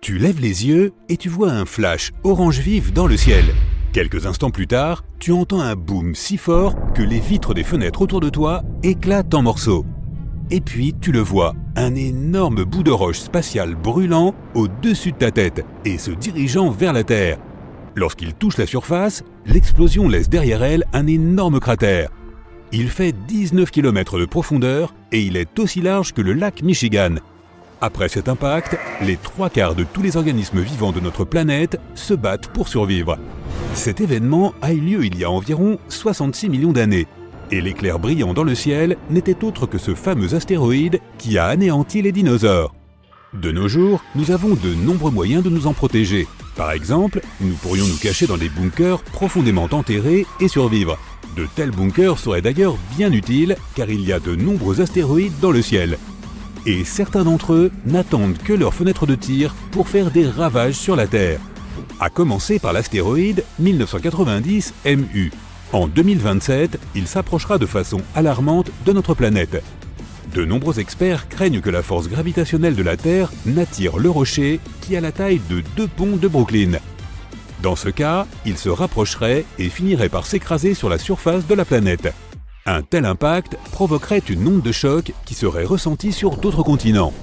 Tu lèves les yeux et tu vois un flash orange vif dans le ciel. Quelques instants plus tard, tu entends un boom si fort que les vitres des fenêtres autour de toi éclatent en morceaux. Et puis tu le vois, un énorme bout de roche spatiale brûlant au-dessus de ta tête et se dirigeant vers la Terre. Lorsqu'il touche la surface, l'explosion laisse derrière elle un énorme cratère. Il fait 19 km de profondeur et il est aussi large que le lac Michigan. Après cet impact, les 3/4 de tous les organismes vivants de notre planète se battent pour survivre. Cet événement a eu lieu il y a environ 66 millions d'années, et l'éclair brillant dans le ciel n'était autre que ce fameux astéroïde qui a anéanti les dinosaures. De nos jours, nous avons de nombreux moyens de nous en protéger. Par exemple, nous pourrions nous cacher dans des bunkers profondément enterrés et survivre. De tels bunkers seraient d'ailleurs bien utiles car il y a de nombreux astéroïdes dans le ciel. Et certains d'entre eux n'attendent que leur fenêtre de tir pour faire des ravages sur la Terre. À commencer par l'astéroïde 1990 MU. En 2027, il s'approchera de façon alarmante de notre planète. De nombreux experts craignent que la force gravitationnelle de la Terre n'attire le rocher qui a la taille de 2 ponts de Brooklyn. Dans ce cas, il se rapprocherait et finirait par s'écraser sur la surface de la planète. Un tel impact provoquerait une onde de choc qui serait ressentie sur d'autres continents.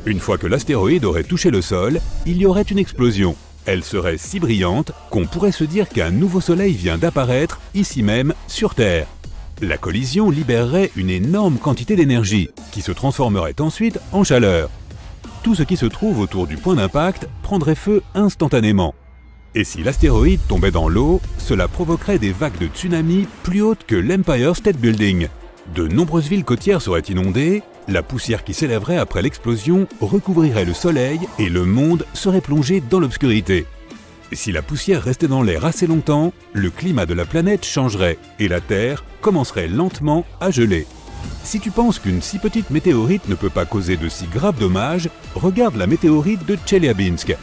Une fois que l'astéroïde aurait touché le sol, il y aurait une explosion. Elle serait si brillante qu'on pourrait se dire qu'un nouveau soleil vient d'apparaître ici même sur Terre. La collision libérerait une énorme quantité d'énergie qui se transformerait ensuite en chaleur. Tout ce qui se trouve autour du point d'impact prendrait feu instantanément. Et si l'astéroïde tombait dans l'eau, cela provoquerait des vagues de tsunami plus hautes que l'Empire State Building. De nombreuses villes côtières seraient inondées, la poussière qui s'élèverait après l'explosion recouvrirait le soleil et le monde serait plongé dans l'obscurité. Si la poussière restait dans l'air assez longtemps, le climat de la planète changerait et la Terre commencerait lentement à geler. Si tu penses qu'une si petite météorite ne peut pas causer de si graves dommages, regarde la météorite de Tcheliabinsk.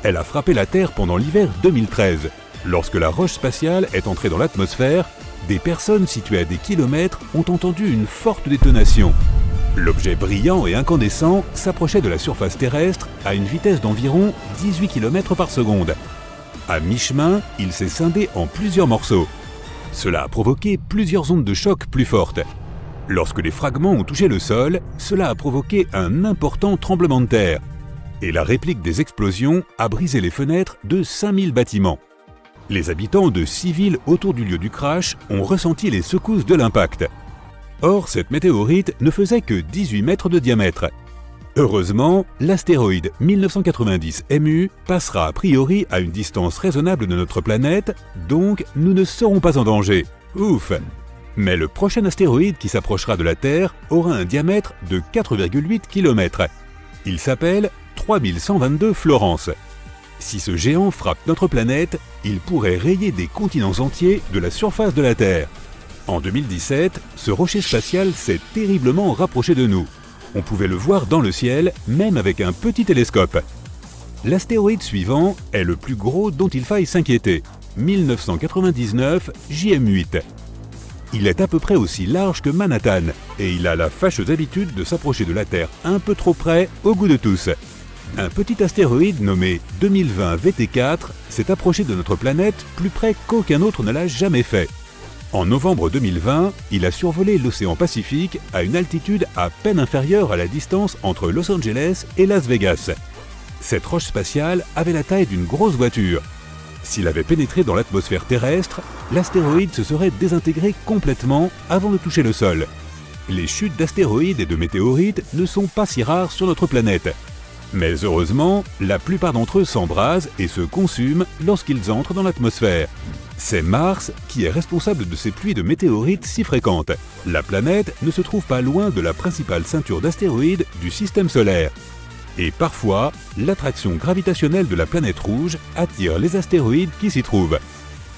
Elle a frappé la Terre pendant l'hiver 2013. Lorsque la roche spatiale est entrée dans l'atmosphère, des personnes situées à des kilomètres ont entendu une forte détonation. L'objet brillant et incandescent s'approchait de la surface terrestre à une vitesse d'environ 18 km par seconde. À mi-chemin, il s'est scindé en plusieurs morceaux. Cela a provoqué plusieurs ondes de choc plus fortes. Lorsque les fragments ont touché le sol, cela a provoqué un important tremblement de terre. Et la réplique des explosions a brisé les fenêtres de 5000 bâtiments. Les habitants de 6 villes autour du lieu du crash ont ressenti les secousses de l'impact. Or, cette météorite ne faisait que 18 mètres de diamètre. Heureusement, l'astéroïde 1990 MU passera a priori à une distance raisonnable de notre planète, donc nous ne serons pas en danger. Ouf! Mais le prochain astéroïde qui s'approchera de la Terre aura un diamètre de 4,8 km. Il s'appelle 3122 Florence. Si ce géant frappe notre planète, il pourrait rayer des continents entiers de la surface de la Terre. En 2017, ce rocher spatial s'est terriblement rapproché de nous. On pouvait le voir dans le ciel, même avec un petit télescope. L'astéroïde suivant est le plus gros dont il faille s'inquiéter, 1999 JM8. Il est à peu près aussi large que Manhattan, et il a la fâcheuse habitude de s'approcher de la Terre un peu trop près au goût de tous. Un petit astéroïde nommé 2020 VT4 s'est approché de notre planète plus près qu'aucun autre ne l'a jamais fait. En novembre 2020, il a survolé l'océan Pacifique à une altitude à peine inférieure à la distance entre Los Angeles et Las Vegas. Cette roche spatiale avait la taille d'une grosse voiture. S'il avait pénétré dans l'atmosphère terrestre, l'astéroïde se serait désintégré complètement avant de toucher le sol. Les chutes d'astéroïdes et de météorites ne sont pas si rares sur notre planète. Mais heureusement, la plupart d'entre eux s'embrasent et se consument lorsqu'ils entrent dans l'atmosphère. C'est Mars qui est responsable de ces pluies de météorites si fréquentes. La planète ne se trouve pas loin de la principale ceinture d'astéroïdes du système solaire. Et parfois, l'attraction gravitationnelle de la planète rouge attire les astéroïdes qui s'y trouvent.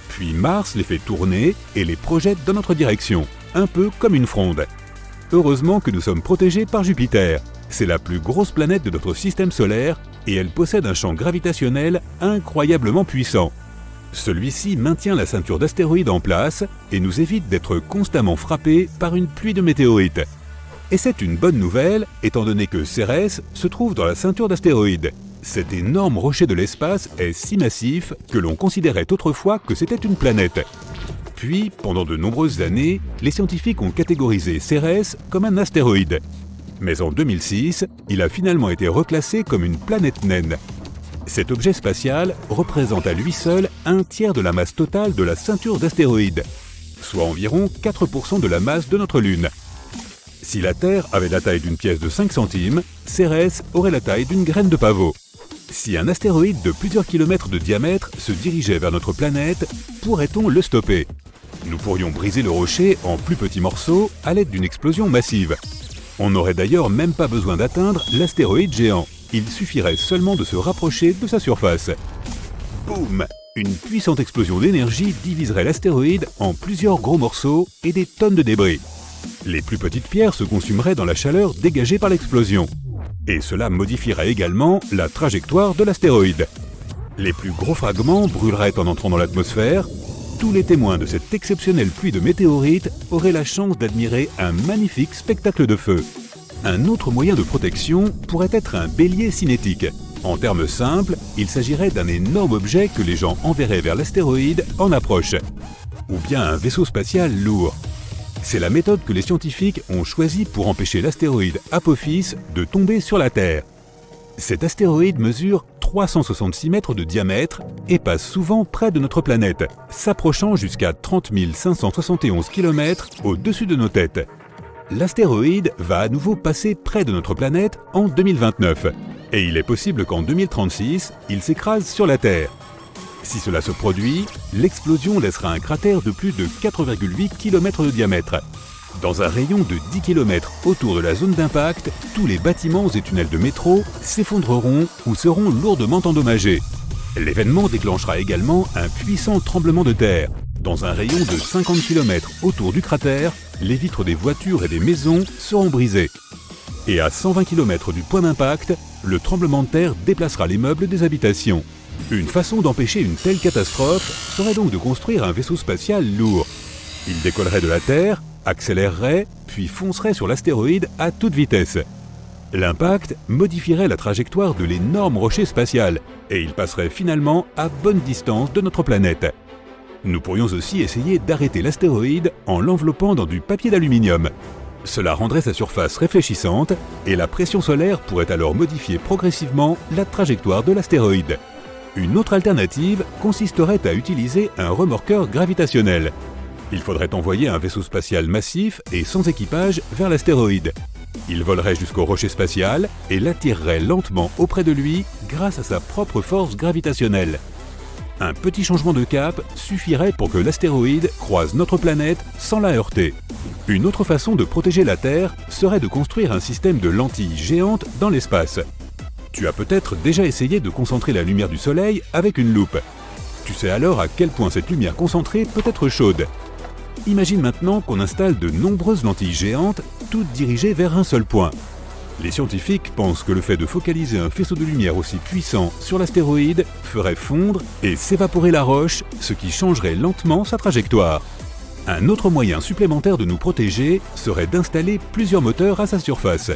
Puis Mars les fait tourner et les projette dans notre direction, un peu comme une fronde. Heureusement que nous sommes protégés par Jupiter. C'est la plus grosse planète de notre système solaire et elle possède un champ gravitationnel incroyablement puissant. Celui-ci maintient la ceinture d'astéroïdes en place et nous évite d'être constamment frappés par une pluie de météorites. Et c'est une bonne nouvelle, étant donné que Cérès se trouve dans la ceinture d'astéroïdes. Cet énorme rocher de l'espace est si massif que l'on considérait autrefois que c'était une planète. Puis, pendant de nombreuses années, les scientifiques ont catégorisé Cérès comme un astéroïde. Mais en 2006, il a finalement été reclassé comme une planète naine. Cet objet spatial représente à lui seul un tiers de la masse totale de la ceinture d'astéroïdes, soit environ 4% de la masse de notre Lune. Si la Terre avait la taille d'une pièce de 5 centimes, Cérès aurait la taille d'une graine de pavot. Si un astéroïde de plusieurs kilomètres de diamètre se dirigeait vers notre planète, pourrait-on le stopper? Nous pourrions briser le rocher en plus petits morceaux à l'aide d'une explosion massive. On n'aurait d'ailleurs même pas besoin d'atteindre l'astéroïde géant. Il suffirait seulement de se rapprocher de sa surface. Boum! Une puissante explosion d'énergie diviserait l'astéroïde en plusieurs gros morceaux et des tonnes de débris. Les plus petites pierres se consumeraient dans la chaleur dégagée par l'explosion. Et cela modifierait également la trajectoire de l'astéroïde. Les plus gros fragments brûleraient en entrant dans l'atmosphère. Tous les témoins de cette exceptionnelle pluie de météorites auraient la chance d'admirer un magnifique spectacle de feu. Un autre moyen de protection pourrait être un bélier cinétique. En termes simples, il s'agirait d'un énorme objet que les gens enverraient vers l'astéroïde en approche. Ou bien un vaisseau spatial lourd. C'est la méthode que les scientifiques ont choisie pour empêcher l'astéroïde Apophis de tomber sur la Terre. Cet astéroïde mesure 366 mètres de diamètre et passe souvent près de notre planète, s'approchant jusqu'à 30 571 km au-dessus de nos têtes. L'astéroïde va à nouveau passer près de notre planète en 2029, et il est possible qu'en 2036, il s'écrase sur la Terre. Si cela se produit, l'explosion laissera un cratère de plus de 4,8 km de diamètre. Dans un rayon de 10 km autour de la zone d'impact, tous les bâtiments et tunnels de métro s'effondreront ou seront lourdement endommagés. L'événement déclenchera également un puissant tremblement de terre. Dans un rayon de 50 km autour du cratère, les vitres des voitures et des maisons seront brisées. Et à 120 km du point d'impact, le tremblement de terre déplacera les meubles des habitations. Une façon d'empêcher une telle catastrophe serait donc de construire un vaisseau spatial lourd. Il décollerait de la Terre, accélérerait, puis foncerait sur l'astéroïde à toute vitesse. L'impact modifierait la trajectoire de l'énorme rocher spatial et il passerait finalement à bonne distance de notre planète. Nous pourrions aussi essayer d'arrêter l'astéroïde en l'enveloppant dans du papier d'aluminium. Cela rendrait sa surface réfléchissante et la pression solaire pourrait alors modifier progressivement la trajectoire de l'astéroïde. Une autre alternative consisterait à utiliser un remorqueur gravitationnel. Il faudrait envoyer un vaisseau spatial massif et sans équipage vers l'astéroïde. Il volerait jusqu'au rocher spatial et l'attirerait lentement auprès de lui grâce à sa propre force gravitationnelle. Un petit changement de cap suffirait pour que l'astéroïde croise notre planète sans la heurter. Une autre façon de protéger la Terre serait de construire un système de lentilles géantes dans l'espace. Tu as peut-être déjà essayé de concentrer la lumière du soleil avec une loupe. Tu sais alors à quel point cette lumière concentrée peut être chaude. Imagine maintenant qu'on installe de nombreuses lentilles géantes, toutes dirigées vers un seul point. Les scientifiques pensent que le fait de focaliser un faisceau de lumière aussi puissant sur l'astéroïde ferait fondre et s'évaporer la roche, ce qui changerait lentement sa trajectoire. Un autre moyen supplémentaire de nous protéger serait d'installer plusieurs moteurs à sa surface.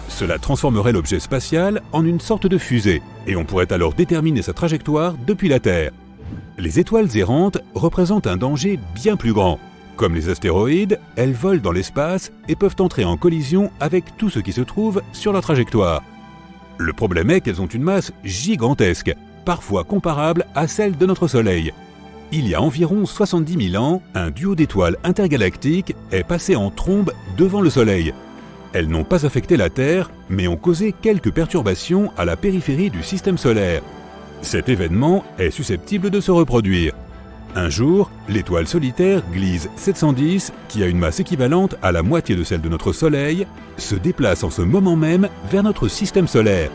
Cela transformerait l'objet spatial en une sorte de fusée, et on pourrait alors déterminer sa trajectoire depuis la Terre. Les étoiles errantes représentent un danger bien plus grand. Comme les astéroïdes, elles volent dans l'espace et peuvent entrer en collision avec tout ce qui se trouve sur leur trajectoire. Le problème est qu'elles ont une masse gigantesque, parfois comparable à celle de notre Soleil. Il y a environ 70 000 ans, un duo d'étoiles intergalactiques est passé en trombe devant le Soleil. Elles n'ont pas affecté la Terre, mais ont causé quelques perturbations à la périphérie du système solaire. Cet événement est susceptible de se reproduire. Un jour, l'étoile solitaire Gliese 710, qui a une masse équivalente à la moitié de celle de notre Soleil, se déplace en ce moment même vers notre système solaire.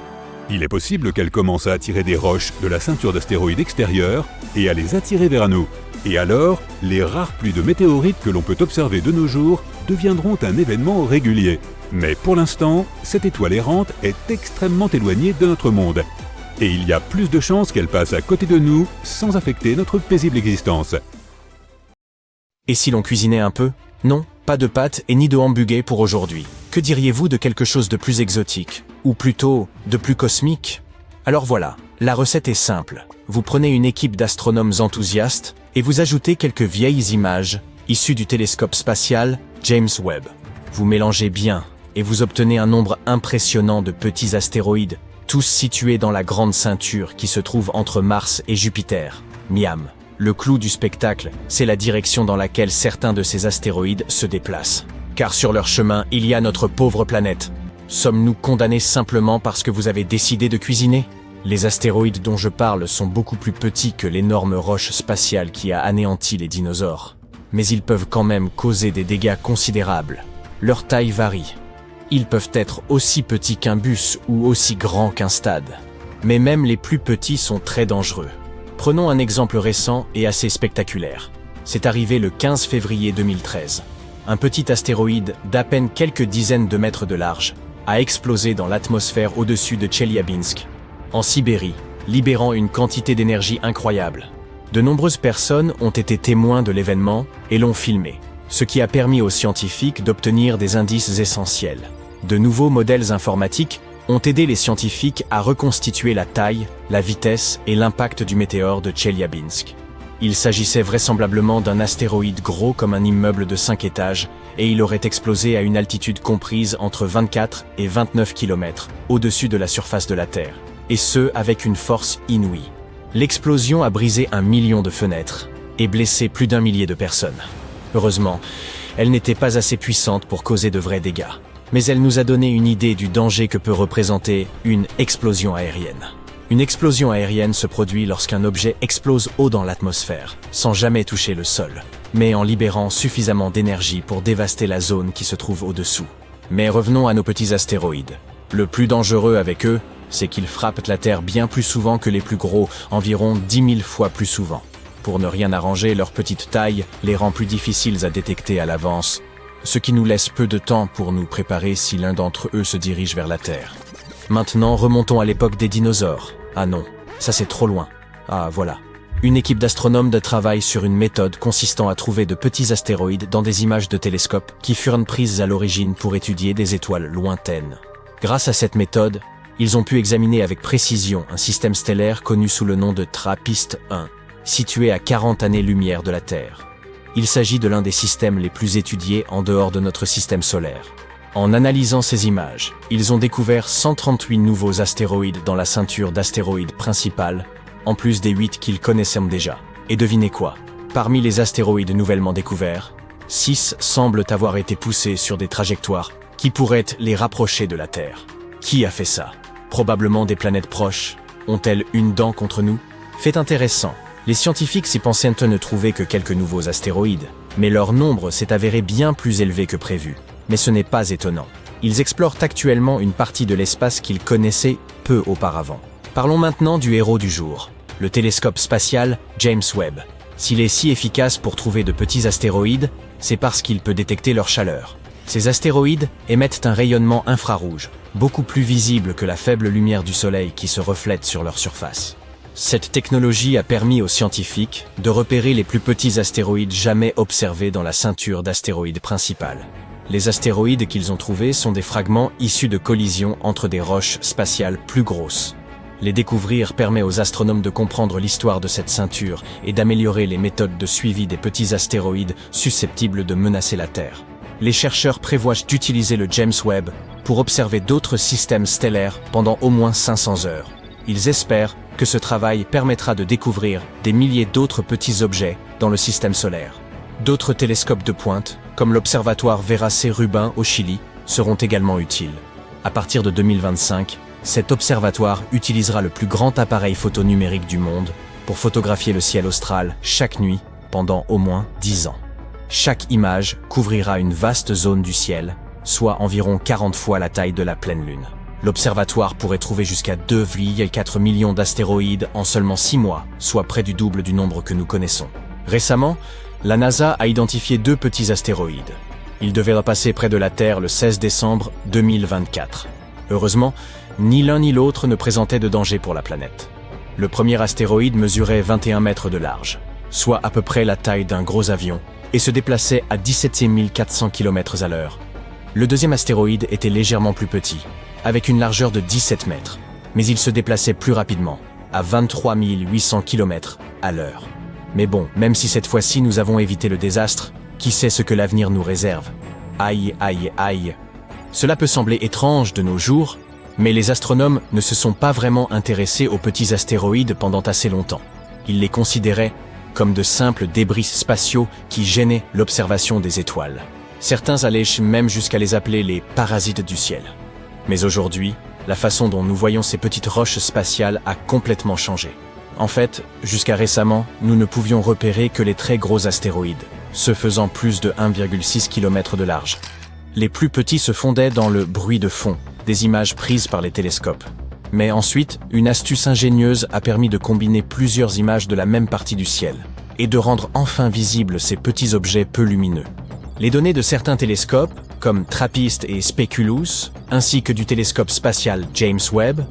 Il est possible qu'elle commence à attirer des roches de la ceinture d'astéroïdes extérieure et à les attirer vers nous. Et alors, les rares pluies de météorites que l'on peut observer de nos jours deviendront un événement régulier. Mais pour l'instant, cette étoile errante est extrêmement éloignée de notre monde. Et il y a plus de chances qu'elle passe à côté de nous sans affecter notre paisible existence. Et si l'on cuisinait un peu? Non, pas de pâtes et ni de hamburgers pour aujourd'hui. Que diriez-vous de quelque chose de plus exotique? Ou plutôt, de plus cosmique? Alors voilà, la recette est simple. Vous prenez une équipe d'astronomes enthousiastes et vous ajoutez quelques vieilles images issues du télescope spatial James Webb. Vous mélangez bien et vous obtenez un nombre impressionnant de petits astéroïdes, tous situés dans la grande ceinture qui se trouve entre Mars et Jupiter, Miam. Le clou du spectacle, c'est la direction dans laquelle certains de ces astéroïdes se déplacent. Car sur leur chemin, il y a notre pauvre planète. Sommes-nous condamnés simplement parce que vous avez décidé de cuisiner ? Les astéroïdes dont je parle sont beaucoup plus petits que l'énorme roche spatiale qui a anéanti les dinosaures. Mais ils peuvent quand même causer des dégâts considérables. Leur taille varie. Ils peuvent être aussi petits qu'un bus ou aussi grands qu'un stade. Mais même les plus petits sont très dangereux. Prenons un exemple récent et assez spectaculaire. C'est arrivé le 15 février 2013. Un petit astéroïde d'à peine quelques dizaines de mètres de large a explosé dans l'atmosphère au-dessus de Tcheliabinsk, en Sibérie, libérant une quantité d'énergie incroyable. De nombreuses personnes ont été témoins de l'événement et l'ont filmé, ce qui a permis aux scientifiques d'obtenir des indices essentiels. De nouveaux modèles informatiques ont aidé les scientifiques à reconstituer la taille, la vitesse et l'impact du météore de Tcheliabinsk. Il s'agissait vraisemblablement d'un astéroïde gros comme un immeuble de 5 étages et il aurait explosé à une altitude comprise entre 24 et 29 km au-dessus de la surface de la Terre, et ce avec une force inouïe. L'explosion a brisé 1 million de fenêtres et blessé plus d'1 millier de personnes. Heureusement, elle n'était pas assez puissante pour causer de vrais dégâts. Mais elle nous a donné une idée du danger que peut représenter une explosion aérienne. Une explosion aérienne se produit lorsqu'un objet explose haut dans l'atmosphère, sans jamais toucher le sol, mais en libérant suffisamment d'énergie pour dévaster la zone qui se trouve au-dessous. Mais revenons à nos petits astéroïdes. Le plus dangereux avec eux, c'est qu'ils frappent la Terre bien plus souvent que les plus gros, environ 10 000 fois plus souvent. Pour ne rien arranger, leur petite taille les rend plus difficiles à détecter à l'avance, ce qui nous laisse peu de temps pour nous préparer si l'un d'entre eux se dirige vers la Terre. Maintenant, remontons à l'époque des dinosaures. Ah non, ça c'est trop loin. Ah voilà. Une équipe d'astronomes travaille sur une méthode consistant à trouver de petits astéroïdes dans des images de télescope qui furent prises à l'origine pour étudier des étoiles lointaines. Grâce à cette méthode, ils ont pu examiner avec précision un système stellaire connu sous le nom de TRAPPIST-1, situé à 40 années-lumière de la Terre. Il s'agit de l'un des systèmes les plus étudiés en dehors de notre système solaire. En analysant ces images, ils ont découvert 138 nouveaux astéroïdes dans la ceinture d'astéroïdes principale, en plus des 8 qu'ils connaissaient déjà. Et devinez quoi? Parmi les astéroïdes nouvellement découverts, 6 semblent avoir été poussés sur des trajectoires qui pourraient les rapprocher de la Terre. Qui a fait ça? Probablement des planètes proches. Ont-elles une dent contre nous? Fait intéressant. Les scientifiques s'y pensaient ne trouver que quelques nouveaux astéroïdes, mais leur nombre s'est avéré bien plus élevé que prévu. Mais ce n'est pas étonnant. Ils explorent actuellement une partie de l'espace qu'ils connaissaient peu auparavant. Parlons maintenant du héros du jour, le télescope spatial James Webb. S'il est si efficace pour trouver de petits astéroïdes, c'est parce qu'il peut détecter leur chaleur. Ces astéroïdes émettent un rayonnement infrarouge, beaucoup plus visible que la faible lumière du Soleil qui se reflète sur leur surface. Cette technologie a permis aux scientifiques de repérer les plus petits astéroïdes jamais observés dans la ceinture d'astéroïdes principale. Les astéroïdes qu'ils ont trouvés sont des fragments issus de collisions entre des roches spatiales plus grosses. Les découvrir permet aux astronomes de comprendre l'histoire de cette ceinture et d'améliorer les méthodes de suivi des petits astéroïdes susceptibles de menacer la Terre. Les chercheurs prévoient d'utiliser le James Webb pour observer d'autres systèmes stellaires pendant au moins 500 heures. Ils espèrent que ce travail permettra de découvrir des milliers d'autres petits objets dans le système solaire. D'autres télescopes de pointe, comme l'observatoire Vera C. Rubin au Chili, seront également utiles. À partir de 2025, cet observatoire utilisera le plus grand appareil photo numérique du monde pour photographier le ciel austral chaque nuit pendant au moins 10 ans. Chaque image couvrira une vaste zone du ciel, soit environ 40 fois la taille de la pleine lune. L'observatoire pourrait trouver jusqu'à 2,4 millions d'astéroïdes en seulement 6 mois, soit près du double du nombre que nous connaissons. Récemment, la NASA a identifié 2 petits astéroïdes. Ils devaient passer près de la Terre le 16 décembre 2024. Heureusement, ni l'un ni l'autre ne présentait de danger pour la planète. Le premier astéroïde mesurait 21 mètres de large, soit à peu près la taille d'un gros avion, et se déplaçait à 17 400 km/h. Le deuxième astéroïde était légèrement plus petit, avec une largeur de 17 mètres, mais il se déplaçait plus rapidement, à 23 800 km à l'heure. Mais bon, même si cette fois-ci nous avons évité le désastre, qui sait ce que l'avenir nous réserve? Aïe, aïe, aïe. Cela peut sembler étrange de nos jours, mais les astronomes ne se sont pas vraiment intéressés aux petits astéroïdes pendant assez longtemps. Ils les considéraient comme de simples débris spatiaux qui gênaient l'observation des étoiles. Certains allaient même jusqu'à les appeler les parasites du ciel. Mais aujourd'hui, la façon dont nous voyons ces petites roches spatiales a complètement changé. En fait, jusqu'à récemment, nous ne pouvions repérer que les très gros astéroïdes, ceux faisant plus de 1,6 km de large. Les plus petits se fondaient dans le bruit de fond, des images prises par les télescopes. Mais ensuite, une astuce ingénieuse a permis de combiner plusieurs images de la même partie du ciel, et de rendre enfin visibles ces petits objets peu lumineux. Les données de certains télescopes, comme TRAPPIST et SPECULUS, ainsi que du télescope spatial James Webb,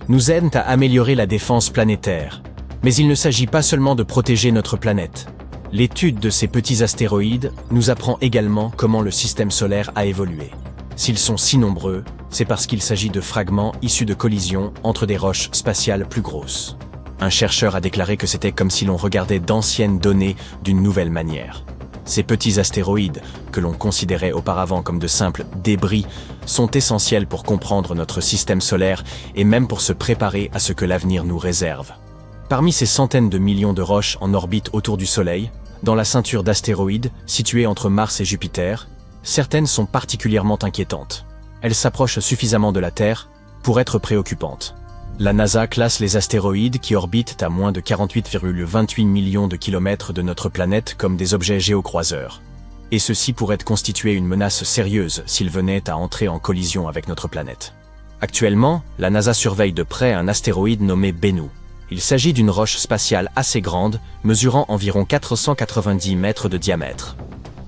nous aident à améliorer la défense planétaire. Mais il ne s'agit pas seulement de protéger notre planète. L'étude de ces petits astéroïdes nous apprend également comment le système solaire a évolué. S'ils sont si nombreux, c'est parce qu'il s'agit de fragments issus de collisions entre des roches spatiales plus grosses. Un chercheur a déclaré que c'était comme si l'on regardait d'anciennes données d'une nouvelle manière. Ces petits astéroïdes, que l'on considérait auparavant comme de simples débris, sont essentiels pour comprendre notre système solaire et même pour se préparer à ce que l'avenir nous réserve. Parmi ces centaines de millions de roches en orbite autour du Soleil, dans la ceinture d'astéroïdes située entre Mars et Jupiter, certaines sont particulièrement inquiétantes. Elles s'approchent suffisamment de la Terre pour être préoccupantes. La NASA classe les astéroïdes qui orbitent à moins de 48,28 millions de kilomètres de notre planète comme des objets géocroiseurs. Et ceci pourrait constituer une menace sérieuse s'ils venaient à entrer en collision avec notre planète. Actuellement, la NASA surveille de près un astéroïde nommé Bennu. Il s'agit d'une roche spatiale assez grande, mesurant environ 490 mètres de diamètre.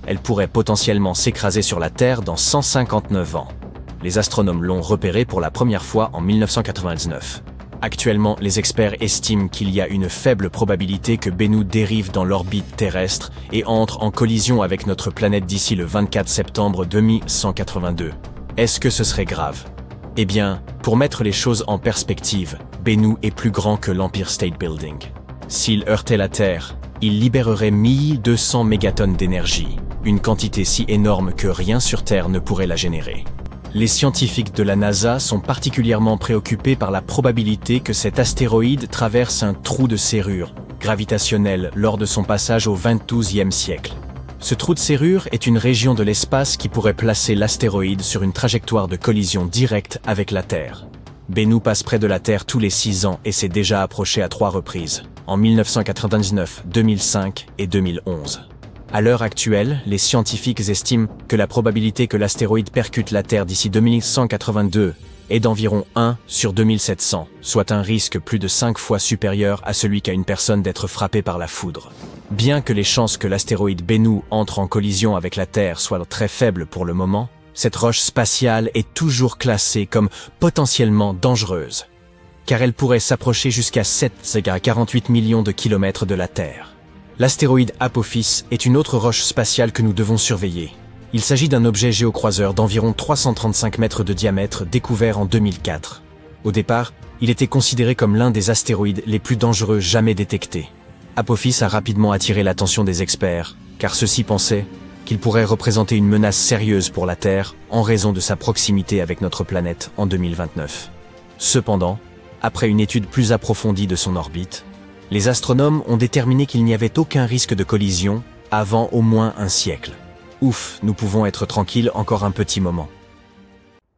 Elle pourrait potentiellement s'écraser sur la Terre dans 159 ans. Les astronomes l'ont repéré pour la première fois en 1999. Actuellement, les experts estiment qu'il y a une faible probabilité que Bennu dérive dans l'orbite terrestre et entre en collision avec notre planète d'ici le 24 septembre 2182. Est-ce que ce serait grave? Eh bien, pour mettre les choses en perspective, Bennu est plus grand que l'Empire State Building. S'il heurtait la Terre, il libérerait 1200 mégatonnes d'énergie, une quantité si énorme que rien sur Terre ne pourrait la générer. Les scientifiques de la NASA sont particulièrement préoccupés par la probabilité que cet astéroïde traverse un trou de serrure gravitationnel lors de son passage au XXIe siècle. Ce trou de serrure est une région de l'espace qui pourrait placer l'astéroïde sur une trajectoire de collision directe avec la Terre. Bennu passe près de la Terre tous les 6 ans et s'est déjà approché à 3 reprises, en 1999, 2005 et 2011. À l'heure actuelle, les scientifiques estiment que la probabilité que l'astéroïde percute la Terre d'ici 2182 est d'environ 1 sur 2700, soit un risque plus de 5 fois supérieur à celui qu'a une personne d'être frappée par la foudre. Bien que les chances que l'astéroïde Bennu entre en collision avec la Terre soient très faibles pour le moment, cette roche spatiale est toujours classée comme potentiellement dangereuse, car elle pourrait s'approcher jusqu'à 7,48 millions de kilomètres de la Terre. L'astéroïde Apophis est une autre roche spatiale que nous devons surveiller. Il s'agit d'un objet géocroiseur d'environ 335 mètres de diamètre découvert en 2004. Au départ, il était considéré comme l'un des astéroïdes les plus dangereux jamais détectés. Apophis a rapidement attiré l'attention des experts, car ceux-ci pensaient qu'il pourrait représenter une menace sérieuse pour la Terre en raison de sa proximité avec notre planète en 2029. Cependant, après une étude plus approfondie de son orbite, les astronomes ont déterminé qu'il n'y avait aucun risque de collision avant au moins un siècle. Ouf, nous pouvons être tranquilles encore un petit moment.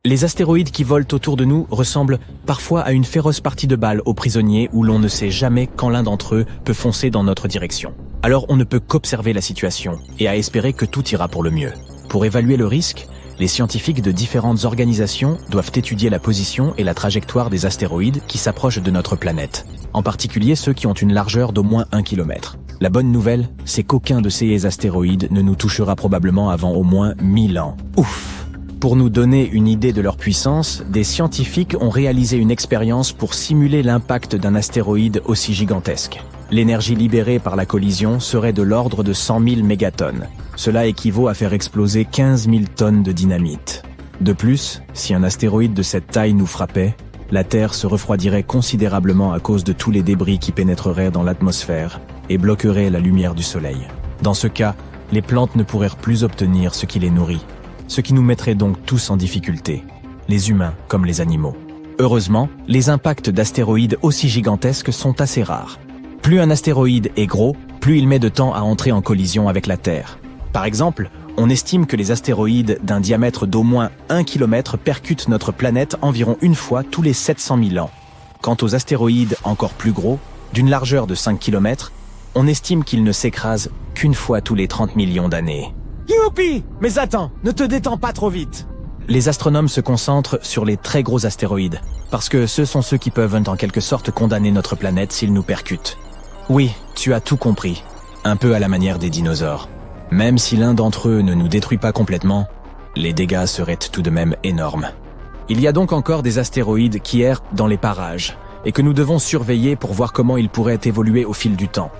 Les astéroïdes qui volent autour de nous ressemblent parfois à une féroce partie de balle aux prisonniers où l'on ne sait jamais quand l'un d'entre eux peut foncer dans notre direction. Alors on ne peut qu'observer la situation et à espérer que tout ira pour le mieux. Pour évaluer le risque, les scientifiques de différentes organisations doivent étudier la position et la trajectoire des astéroïdes qui s'approchent de notre planète, en particulier ceux qui ont une largeur d'au moins 1 km. La bonne nouvelle, c'est qu'aucun de ces astéroïdes ne nous touchera probablement avant au moins 1000 ans. Ouf! Pour nous donner une idée de leur puissance, des scientifiques ont réalisé une expérience pour simuler l'impact d'un astéroïde aussi gigantesque. L'énergie libérée par la collision serait de l'ordre de 100 000 mégatonnes. Cela équivaut à faire exploser 15 000 tonnes de dynamite. De plus, si un astéroïde de cette taille nous frappait, la Terre se refroidirait considérablement à cause de tous les débris qui pénétreraient dans l'atmosphère et bloqueraient la lumière du Soleil. Dans ce cas, les plantes ne pourraient plus obtenir ce qui les nourrit, ce qui nous mettrait donc tous en difficulté, les humains comme les animaux. Heureusement, les impacts d'astéroïdes aussi gigantesques sont assez rares. Plus un astéroïde est gros, plus il met de temps à entrer en collision avec la Terre. Par exemple, on estime que les astéroïdes d'un diamètre d'au moins 1 km percutent notre planète environ une fois tous les 700 000 ans. Quant aux astéroïdes encore plus gros, d'une largeur de 5 km, on estime qu'ils ne s'écrasent qu'une fois tous les 30 millions d'années. Youpi! Mais attends, ne te détends pas trop vite! Les astronomes se concentrent sur les très gros astéroïdes, parce que ce sont ceux qui peuvent en quelque sorte condamner notre planète s'ils nous percutent. Oui, tu as tout compris, un peu à la manière des dinosaures. Même si l'un d'entre eux ne nous détruit pas complètement, les dégâts seraient tout de même énormes. Il y a donc encore des astéroïdes qui errent dans les parages, et que nous devons surveiller pour voir comment ils pourraient évoluer au fil du temps.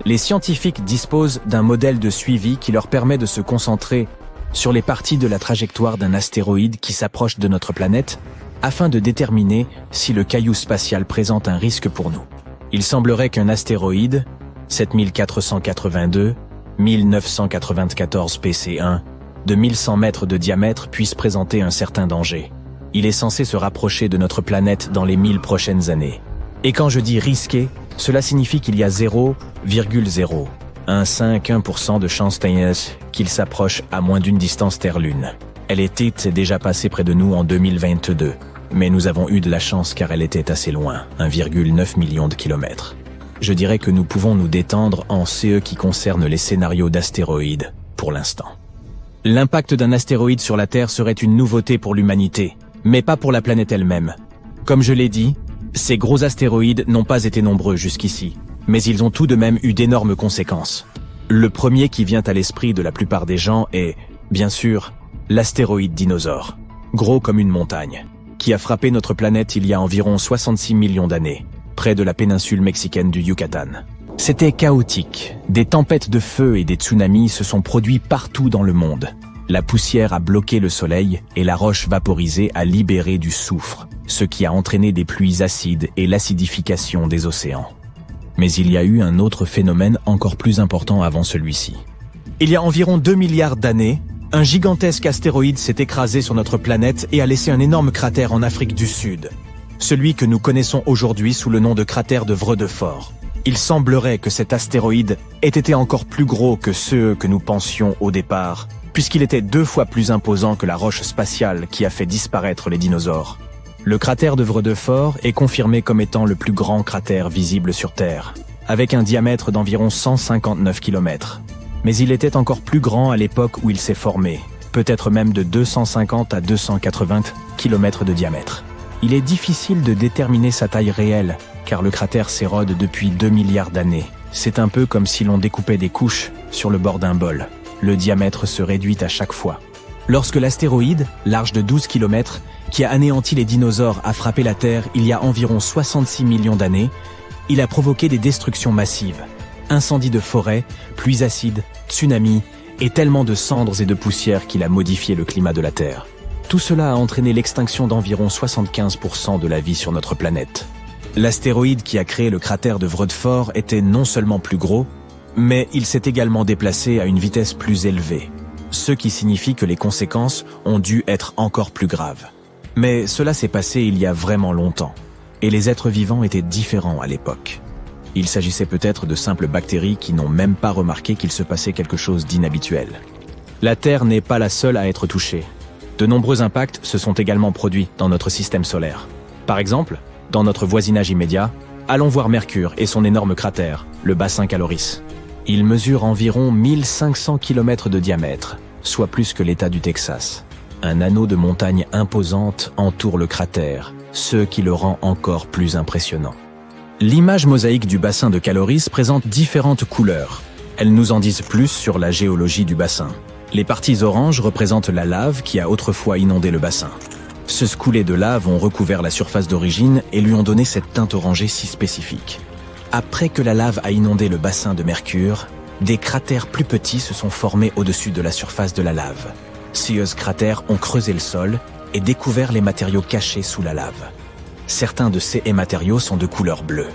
Les scientifiques disposent d'un modèle de suivi qui leur permet de se concentrer sur les parties de la trajectoire d'un astéroïde qui s'approche de notre planète, afin de déterminer si le caillou spatial présente un risque pour nous. Il semblerait qu'un astéroïde, 7482, 1994 PC1, de 1100 mètres de diamètre puisse présenter un certain danger. Il est censé se rapprocher de notre planète dans les 1000 prochaines années. Et quand je dis risqué, cela signifie qu'il y a 0,0151% de chance qu'il s'approche à moins d'une distance Terre-Lune. Elle était déjà passée près de nous en 2022, mais nous avons eu de la chance car elle était assez loin, 1,9 million de kilomètres. Je dirais que nous pouvons nous détendre en ce qui concerne les scénarios d'astéroïdes, pour l'instant. L'impact d'un astéroïde sur la Terre serait une nouveauté pour l'humanité, mais pas pour la planète elle-même. Comme je l'ai dit, ces gros astéroïdes n'ont pas été nombreux jusqu'ici, mais ils ont tout de même eu d'énormes conséquences. Le premier qui vient à l'esprit de la plupart des gens est, bien sûr, l'astéroïde dinosaure, gros comme une montagne, qui a frappé notre planète il y a environ 66 millions d'années, près de la péninsule mexicaine du Yucatan. C'était chaotique. Des tempêtes de feu et des tsunamis se sont produits partout dans le monde. La poussière a bloqué le soleil et la roche vaporisée a libéré du soufre, ce qui a entraîné des pluies acides et l'acidification des océans. Mais il y a eu un autre phénomène encore plus important avant celui-ci. Il y a environ 2 milliards d'années, un gigantesque astéroïde s'est écrasé sur notre planète et a laissé un énorme cratère en Afrique du Sud. Celui que nous connaissons aujourd'hui sous le nom de cratère de Vredefort. Il semblerait que cet astéroïde ait été encore plus gros que ceux que nous pensions au départ, puisqu'il était 2 fois plus imposant que la roche spatiale qui a fait disparaître les dinosaures. Le cratère de Vredefort est confirmé comme étant le plus grand cratère visible sur Terre, avec un diamètre d'environ 159 km. Mais il était encore plus grand à l'époque où il s'est formé, peut-être même de 250 à 280 km de diamètre. Il est difficile de déterminer sa taille réelle, car le cratère s'érode depuis 2 milliards d'années. C'est un peu comme si l'on découpait des couches sur le bord d'un bol. Le diamètre se réduit à chaque fois. Lorsque l'astéroïde, large de 12 km, qui a anéanti les dinosaures, a frappé la Terre il y a environ 66 millions d'années, il a provoqué des destructions massives. Incendies de forêt, pluies acides, tsunamis, et tellement de cendres et de poussière qu'il a modifié le climat de la Terre. Tout cela a entraîné l'extinction d'environ 75% de la vie sur notre planète. L'astéroïde qui a créé le cratère de Vredefort était non seulement plus gros, mais il s'est également déplacé à une vitesse plus élevée, ce qui signifie que les conséquences ont dû être encore plus graves. Mais cela s'est passé il y a vraiment longtemps, et les êtres vivants étaient différents à l'époque. Il s'agissait peut-être de simples bactéries qui n'ont même pas remarqué qu'il se passait quelque chose d'inhabituel. La Terre n'est pas la seule à être touchée. De nombreux impacts se sont également produits dans notre système solaire. Par exemple, dans notre voisinage immédiat, allons voir Mercure et son énorme cratère, le bassin Caloris. Il mesure environ 1500 km de diamètre, soit plus que l'État du Texas. Un anneau de montagne imposante entoure le cratère, ce qui le rend encore plus impressionnant. L'image mosaïque du bassin de Caloris présente différentes couleurs. Elles nous en disent plus sur la géologie du bassin. Les parties oranges représentent la lave qui a autrefois inondé le bassin. Ce coulées de lave ont recouvert la surface d'origine et lui ont donné cette teinte orangée si spécifique. Après que la lave a inondé le bassin de Mercure, des cratères plus petits se sont formés au-dessus de la surface de la lave. Ces cratères ont creusé le sol et découvert les matériaux cachés sous la lave. Certains de ces matériaux sont de couleur bleue.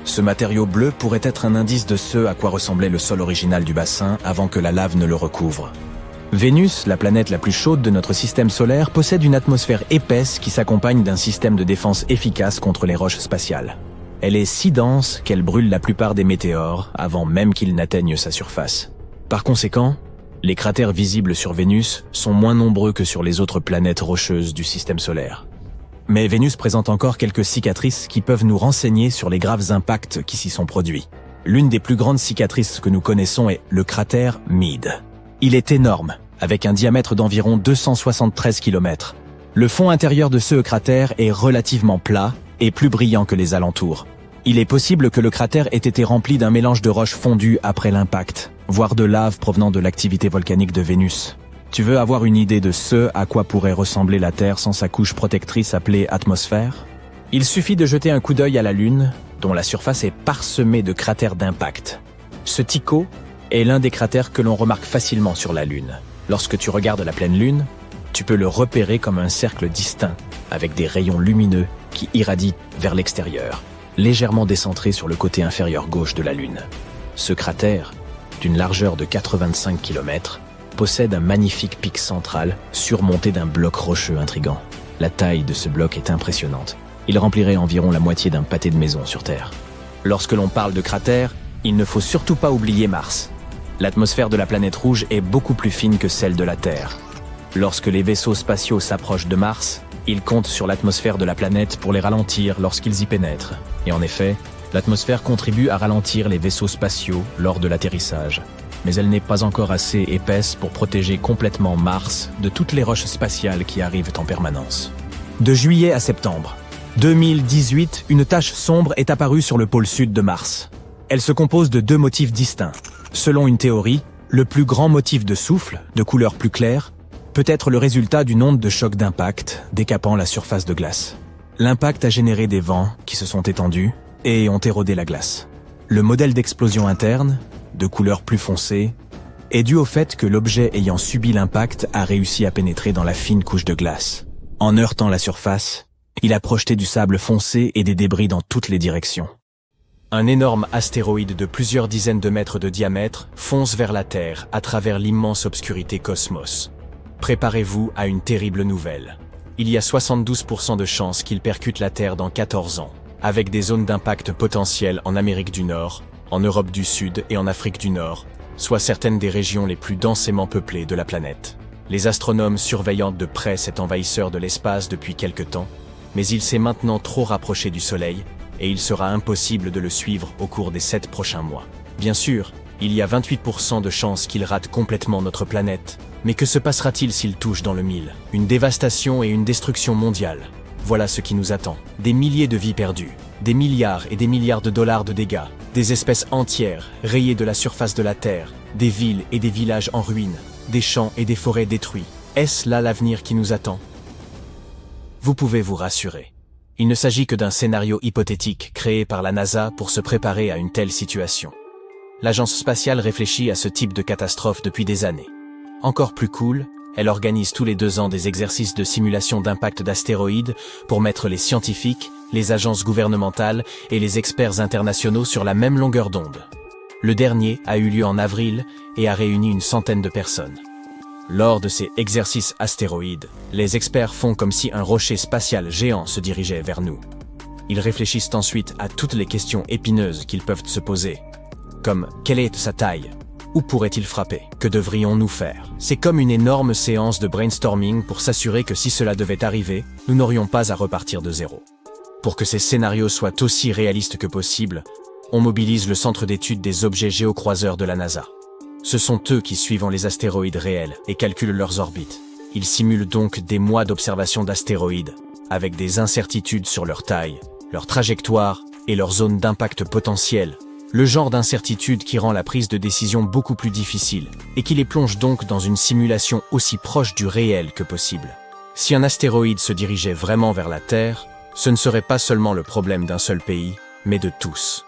Ce matériau bleu pourrait être un indice de ce à quoi ressemblait le sol original du bassin avant que la lave ne le recouvre. Vénus, la planète la plus chaude de notre système solaire, possède une atmosphère épaisse qui s'accompagne d'un système de défense efficace contre les roches spatiales. Elle est si dense qu'elle brûle la plupart des météores avant même qu'ils n'atteignent sa surface. Par conséquent, les cratères visibles sur Vénus sont moins nombreux que sur les autres planètes rocheuses du système solaire. Mais Vénus présente encore quelques cicatrices qui peuvent nous renseigner sur les graves impacts qui s'y sont produits. L'une des plus grandes cicatrices que nous connaissons est le cratère Meade. Il est énorme, avec un diamètre d'environ 273 km. Le fond intérieur de ce cratère est relativement plat et plus brillant que les alentours. Il est possible que le cratère ait été rempli d'un mélange de roches fondues après l'impact, voire de lave provenant de l'activité volcanique de Vénus. Tu veux avoir une idée de ce à quoi pourrait ressembler la Terre sans sa couche protectrice appelée atmosphère? Il suffit de jeter un coup d'œil à la Lune, dont la surface est parsemée de cratères d'impact. Ce Tycho est l'un des cratères que l'on remarque facilement sur la Lune. Lorsque tu regardes la pleine Lune, tu peux le repérer comme un cercle distinct, avec des rayons lumineux qui irradient vers l'extérieur, légèrement décentrés sur le côté inférieur gauche de la Lune. Ce cratère, d'une largeur de 85 km, possède un magnifique pic central surmonté d'un bloc rocheux intrigant. La taille de ce bloc est impressionnante. Il remplirait environ la moitié d'un pâté de maison sur Terre. Lorsque l'on parle de cratère, il ne faut surtout pas oublier Mars. L'atmosphère de la planète rouge est beaucoup plus fine que celle de la Terre. Lorsque les vaisseaux spatiaux s'approchent de Mars, ils comptent sur l'atmosphère de la planète pour les ralentir lorsqu'ils y pénètrent. Et en effet, l'atmosphère contribue à ralentir les vaisseaux spatiaux lors de l'atterrissage. Mais elle n'est pas encore assez épaisse pour protéger complètement Mars de toutes les roches spatiales qui arrivent en permanence. De juillet à septembre 2018, une tache sombre est apparue sur le pôle sud de Mars. Elle se compose de deux motifs distincts. Selon une théorie, le plus grand motif de souffle, de couleur plus claire, peut être le résultat d'une onde de choc d'impact décapant la surface de glace. L'impact a généré des vents qui se sont étendus et ont érodé la glace. Le modèle d'explosion interne, de couleur plus foncée, est dû au fait que l'objet ayant subi l'impact a réussi à pénétrer dans la fine couche de glace. En heurtant la surface, il a projeté du sable foncé et des débris dans toutes les directions. Un énorme astéroïde de plusieurs dizaines de mètres de diamètre fonce vers la Terre à travers l'immense obscurité cosmos. Préparez-vous à une terrible nouvelle. Il y a 72% de chances qu'il percute la Terre dans 14 ans, avec des zones d'impact potentielles en Amérique du Nord, en Europe du Sud et en Afrique du Nord, soit certaines des régions les plus densément peuplées de la planète. Les astronomes surveillent de près cet envahisseur de l'espace depuis quelque temps, mais il s'est maintenant trop rapproché du Soleil et il sera impossible de le suivre au cours des 7 prochains mois. Bien sûr, il y a 28% de chances qu'il rate complètement notre planète, mais que se passera-t-il s'il touche dans le 1000? Une dévastation et une destruction mondiale. Voilà ce qui nous attend. Des milliers de vies perdues, des milliards et des milliards de dollars de dégâts, des espèces entières rayées de la surface de la Terre, des villes et des villages en ruine, des champs et des forêts détruits. Est-ce là l'avenir qui nous attend? Vous pouvez vous rassurer. Il ne s'agit que d'un scénario hypothétique créé par la NASA pour se préparer à une telle situation. L'agence spatiale réfléchit à ce type de catastrophe depuis des années. Encore plus cool, elle organise tous les 2 ans des exercices de simulation d'impact d'astéroïdes pour mettre les scientifiques, les agences gouvernementales et les experts internationaux sur la même longueur d'onde. Le dernier a eu lieu en avril et a réuni une centaine de personnes. Lors de ces exercices astéroïdes, les experts font comme si un rocher spatial géant se dirigeait vers nous. Ils réfléchissent ensuite à toutes les questions épineuses qu'ils peuvent se poser, comme quelle est sa taille? Où pourrait-il frapper? Que devrions-nous faire? C'est comme une énorme séance de brainstorming pour s'assurer que si cela devait arriver, nous n'aurions pas à repartir de zéro. Pour que ces scénarios soient aussi réalistes que possible, on mobilise le centre d'étude des objets géocroiseurs de la NASA. Ce sont eux qui suivent les astéroïdes réels et calculent leurs orbites. Ils simulent donc des mois d'observation d'astéroïdes, avec des incertitudes sur leur taille, leur trajectoire et leur zone d'impact potentielle. Le genre d'incertitude qui rend la prise de décision beaucoup plus difficile et qui les plonge donc dans une simulation aussi proche du réel que possible. Si un astéroïde se dirigeait vraiment vers la Terre, ce ne serait pas seulement le problème d'un seul pays, mais de tous.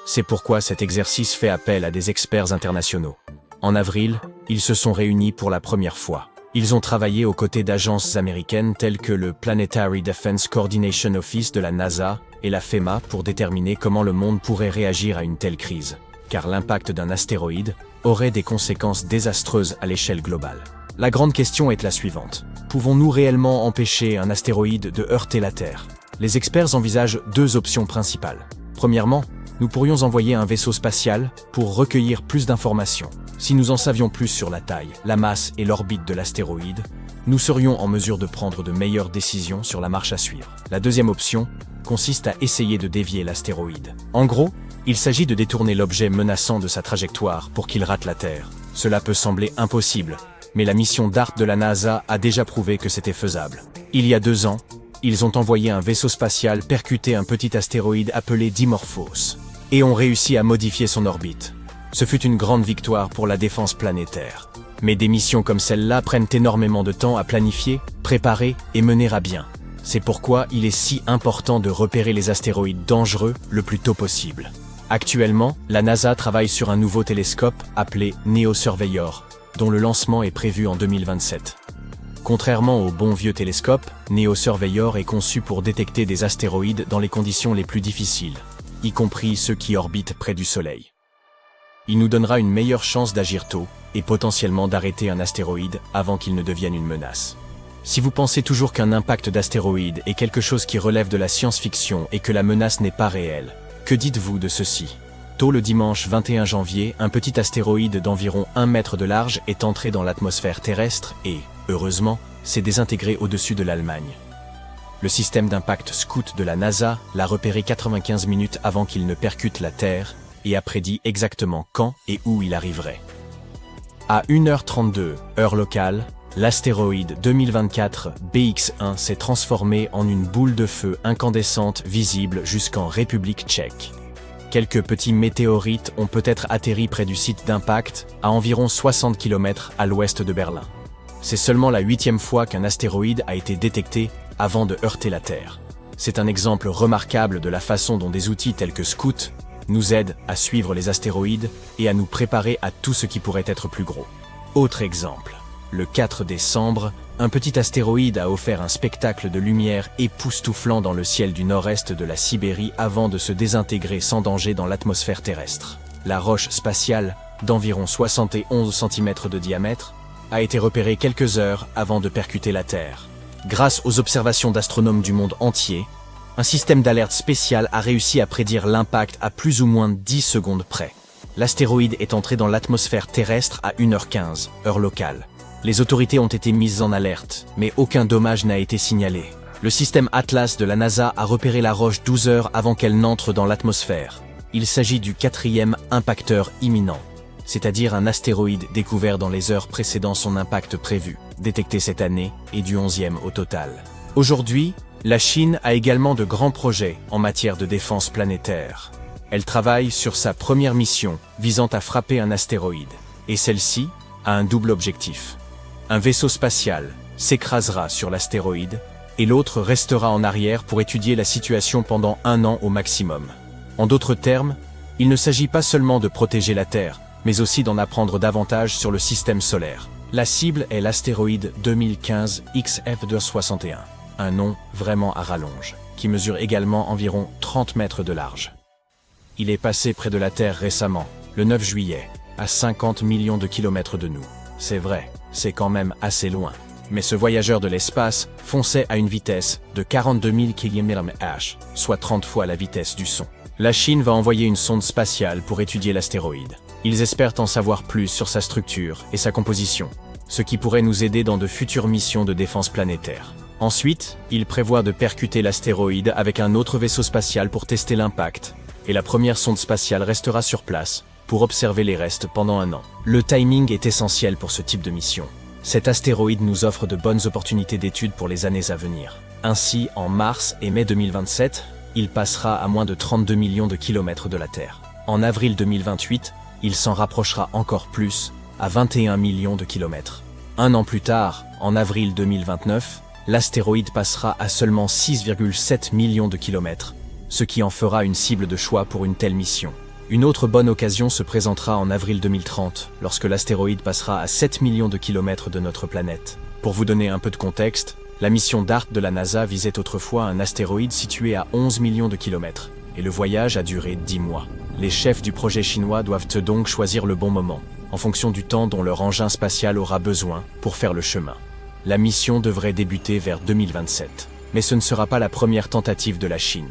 C'est pourquoi cet exercice fait appel à des experts internationaux. En avril, ils se sont réunis pour la première fois. Ils ont travaillé aux côtés d'agences américaines telles que le Planetary Defense Coordination Office de la NASA et la FEMA pour déterminer comment le monde pourrait réagir à une telle crise, car l'impact d'un astéroïde aurait des conséquences désastreuses à l'échelle globale. La grande question est la suivante. Pouvons-nous réellement empêcher un astéroïde de heurter la Terre? Les experts envisagent deux options principales. Premièrement, nous pourrions envoyer un vaisseau spatial pour recueillir plus d'informations. Si nous en savions plus sur la taille, la masse et l'orbite de l'astéroïde, nous serions en mesure de prendre de meilleures décisions sur la marche à suivre. La deuxième option consiste à essayer de dévier l'astéroïde. En gros, il s'agit de détourner l'objet menaçant de sa trajectoire pour qu'il rate la Terre. Cela peut sembler impossible, mais la mission DART de la NASA a déjà prouvé que c'était faisable. Il y a 2 ans, ils ont envoyé un vaisseau spatial percuter un petit astéroïde appelé Dimorphos, et ont réussi à modifier son orbite. Ce fut une grande victoire pour la défense planétaire. Mais des missions comme celle-là prennent énormément de temps à planifier, préparer et mener à bien. C'est pourquoi il est si important de repérer les astéroïdes dangereux le plus tôt possible. Actuellement, la NASA travaille sur un nouveau télescope appelé NEO Surveyor, dont le lancement est prévu en 2027. Contrairement au bon vieux télescope, NEO Surveyor est conçu pour détecter des astéroïdes dans les conditions les plus difficiles, y compris ceux qui orbitent près du Soleil. Il nous donnera une meilleure chance d'agir tôt et potentiellement d'arrêter un astéroïde avant qu'il ne devienne une menace. Si vous pensez toujours qu'un impact d'astéroïde est quelque chose qui relève de la science-fiction et que la menace n'est pas réelle, que dites-vous de ceci? Tôt le dimanche 21 janvier, un petit astéroïde d'environ 1 mètre de large est entré dans l'atmosphère terrestre et, heureusement, s'est désintégré au-dessus de l'Allemagne. Le système d'impact Scout de la NASA l'a repéré 95 minutes avant qu'il ne percute la Terre et a prédit exactement quand et où il arriverait. À 1h32, heure locale, l'astéroïde 2024 BX1 s'est transformé en une boule de feu incandescente visible jusqu'en République tchèque. Quelques petits météorites ont peut-être atterri près du site d'impact, à environ 60 km à l'ouest de Berlin. C'est seulement la 8e fois qu'un astéroïde a été détecté avant de heurter la Terre. C'est un exemple remarquable de la façon dont des outils tels que Scout nous aident à suivre les astéroïdes et à nous préparer à tout ce qui pourrait être plus gros. Autre exemple, le 4 décembre, un petit astéroïde a offert un spectacle de lumière époustouflant dans le ciel du nord-est de la Sibérie avant de se désintégrer sans danger dans l'atmosphère terrestre. La roche spatiale, d'environ 71 cm de diamètre, a été repérée quelques heures avant de percuter la Terre. Grâce aux observations d'astronomes du monde entier, un système d'alerte spécial a réussi à prédire l'impact à plus ou moins 10 secondes près. L'astéroïde est entré dans l'atmosphère terrestre à 1h15, heure locale. Les autorités ont été mises en alerte, mais aucun dommage n'a été signalé. Le système Atlas de la NASA a repéré la roche 12 heures avant qu'elle n'entre dans l'atmosphère. Il s'agit du 4e impacteur imminent, c'est-à-dire un astéroïde découvert dans les heures précédant son impact prévu, détecté cette année, et du 11e au total. Aujourd'hui, la Chine a également de grands projets en matière de défense planétaire. Elle travaille sur sa première mission visant à frapper un astéroïde, et celle-ci a un double objectif. Un vaisseau spatial s'écrasera sur l'astéroïde et l'autre restera en arrière pour étudier la situation pendant 1 an au maximum. En d'autres termes, il ne s'agit pas seulement de protéger la Terre, mais aussi d'en apprendre davantage sur le système solaire. La cible est l'astéroïde 2015 XF261, un nom vraiment à rallonge, qui mesure également environ 30 mètres de large. Il est passé près de la Terre récemment, le 9 juillet, à 50 millions de kilomètres de nous. C'est vrai, c'est quand même assez loin. Mais ce voyageur de l'espace fonçait à une vitesse de 42 000 km/h, soit 30 fois la vitesse du son. La Chine va envoyer une sonde spatiale pour étudier l'astéroïde. Ils espèrent en savoir plus sur sa structure et sa composition, ce qui pourrait nous aider dans de futures missions de défense planétaire. Ensuite, ils prévoient de percuter l'astéroïde avec un autre vaisseau spatial pour tester l'impact, et la première sonde spatiale restera sur place pour observer les restes pendant 1 an. Le timing est essentiel pour ce type de mission. Cet astéroïde nous offre de bonnes opportunités d'études pour les années à venir. Ainsi, en mars et mai 2027, il passera à moins de 32 millions de kilomètres de la Terre. En avril 2028, il s'en rapprochera encore plus, à 21 millions de kilomètres. 1 an plus tard, en avril 2029, l'astéroïde passera à seulement 6,7 millions de kilomètres, ce qui en fera une cible de choix pour une telle mission. Une autre bonne occasion se présentera en avril 2030, lorsque l'astéroïde passera à 7 millions de kilomètres de notre planète. Pour vous donner un peu de contexte, la mission DART de la NASA visait autrefois un astéroïde situé à 11 millions de kilomètres, et le voyage a duré 10 mois. Les chefs du projet chinois doivent donc choisir le bon moment, en fonction du temps dont leur engin spatial aura besoin pour faire le chemin. La mission devrait débuter vers 2027, mais ce ne sera pas la première tentative de la Chine.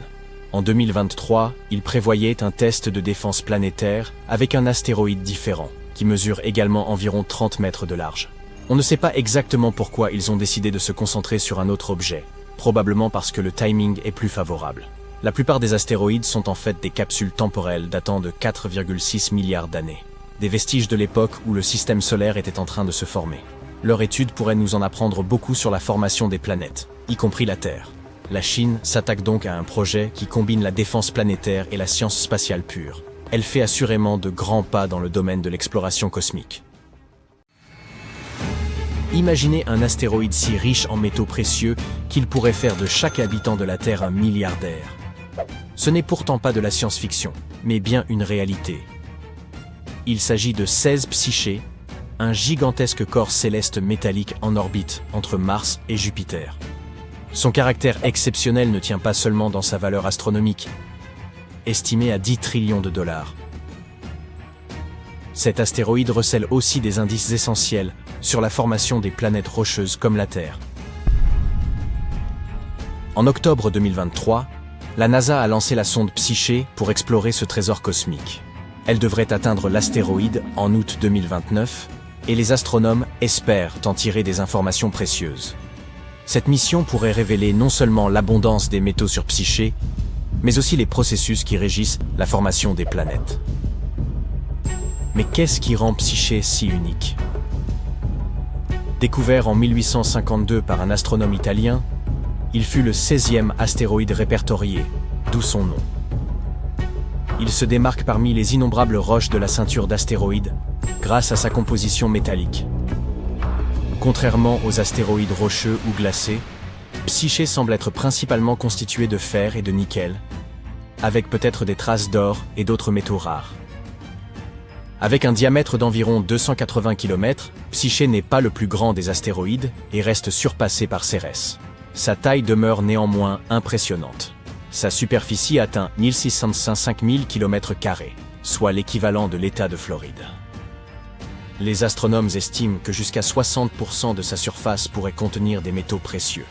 En 2023, ils prévoyaient un test de défense planétaire avec un astéroïde différent, qui mesure également environ 30 mètres de large. On ne sait pas exactement pourquoi ils ont décidé de se concentrer sur un autre objet, probablement parce que le timing est plus favorable. La plupart des astéroïdes sont en fait des capsules temporelles datant de 4,6 milliards d'années, des vestiges de l'époque où le système solaire était en train de se former. Leur étude pourrait nous en apprendre beaucoup sur la formation des planètes, y compris la Terre. La Chine s'attaque donc à un projet qui combine la défense planétaire et la science spatiale pure. Elle fait assurément de grands pas dans le domaine de l'exploration cosmique. Imaginez un astéroïde si riche en métaux précieux qu'il pourrait faire de chaque habitant de la Terre un milliardaire. Ce n'est pourtant pas de la science-fiction, mais bien une réalité. Il s'agit de 16 Psyché, un gigantesque corps céleste métallique en orbite entre Mars et Jupiter. Son caractère exceptionnel ne tient pas seulement dans sa valeur astronomique, estimée à 10 trillions de dollars. Cet astéroïde recèle aussi des indices essentiels sur la formation des planètes rocheuses comme la Terre. En octobre 2023, la NASA a lancé la sonde Psyché pour explorer ce trésor cosmique. Elle devrait atteindre l'astéroïde en août 2029, et les astronomes espèrent en tirer des informations précieuses. Cette mission pourrait révéler non seulement l'abondance des métaux sur Psyché, mais aussi les processus qui régissent la formation des planètes. Mais qu'est-ce qui rend Psyché si unique? Découvert en 1852 par un astronome italien, il fut le 16e astéroïde répertorié, d'où son nom. Il se démarque parmi les innombrables roches de la ceinture d'astéroïdes grâce à sa composition métallique. Contrairement aux astéroïdes rocheux ou glacés, Psyché semble être principalement constitué de fer et de nickel, avec peut-être des traces d'or et d'autres métaux rares. Avec un diamètre d'environ 280 km, Psyché n'est pas le plus grand des astéroïdes et reste surpassé par Cérès. Sa taille demeure néanmoins impressionnante. Sa superficie atteint 1605 000 km², soit l'équivalent de l'État de Floride. Les astronomes estiment que jusqu'à 60% de sa surface pourrait contenir des métaux précieux.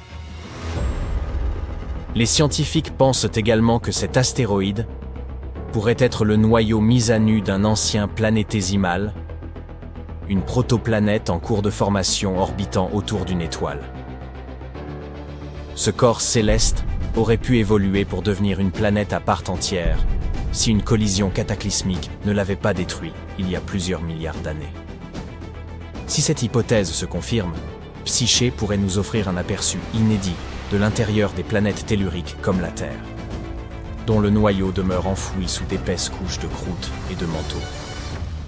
Les scientifiques pensent également que cet astéroïde pourrait être le noyau mis à nu d'un ancien planétésimal, une protoplanète en cours de formation orbitant autour d'une étoile. Ce corps céleste aurait pu évoluer pour devenir une planète à part entière si une collision cataclysmique ne l'avait pas détruit il y a plusieurs milliards d'années. Si cette hypothèse se confirme, Psyché pourrait nous offrir un aperçu inédit de l'intérieur des planètes telluriques comme la Terre, dont le noyau demeure enfoui sous d'épaisses couches de croûte et de manteaux.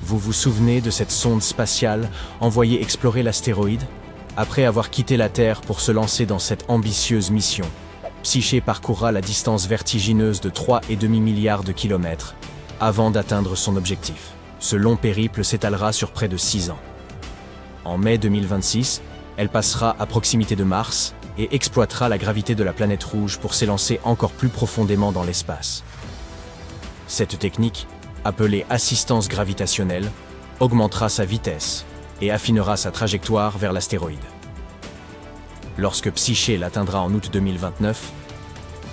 Vous vous souvenez de cette sonde spatiale envoyée explorer l'astéroïde? Après avoir quitté la Terre pour se lancer dans cette ambitieuse mission, Psyché parcourra la distance vertigineuse de 3,5 milliards de kilomètres avant d'atteindre son objectif. Ce long périple s'étalera sur près de 6 ans. En mai 2026, elle passera à proximité de Mars et exploitera la gravité de la planète rouge pour s'élancer encore plus profondément dans l'espace. Cette technique, appelée assistance gravitationnelle, augmentera sa vitesse et affinera sa trajectoire vers l'astéroïde. Lorsque Psyché l'atteindra en août 2029,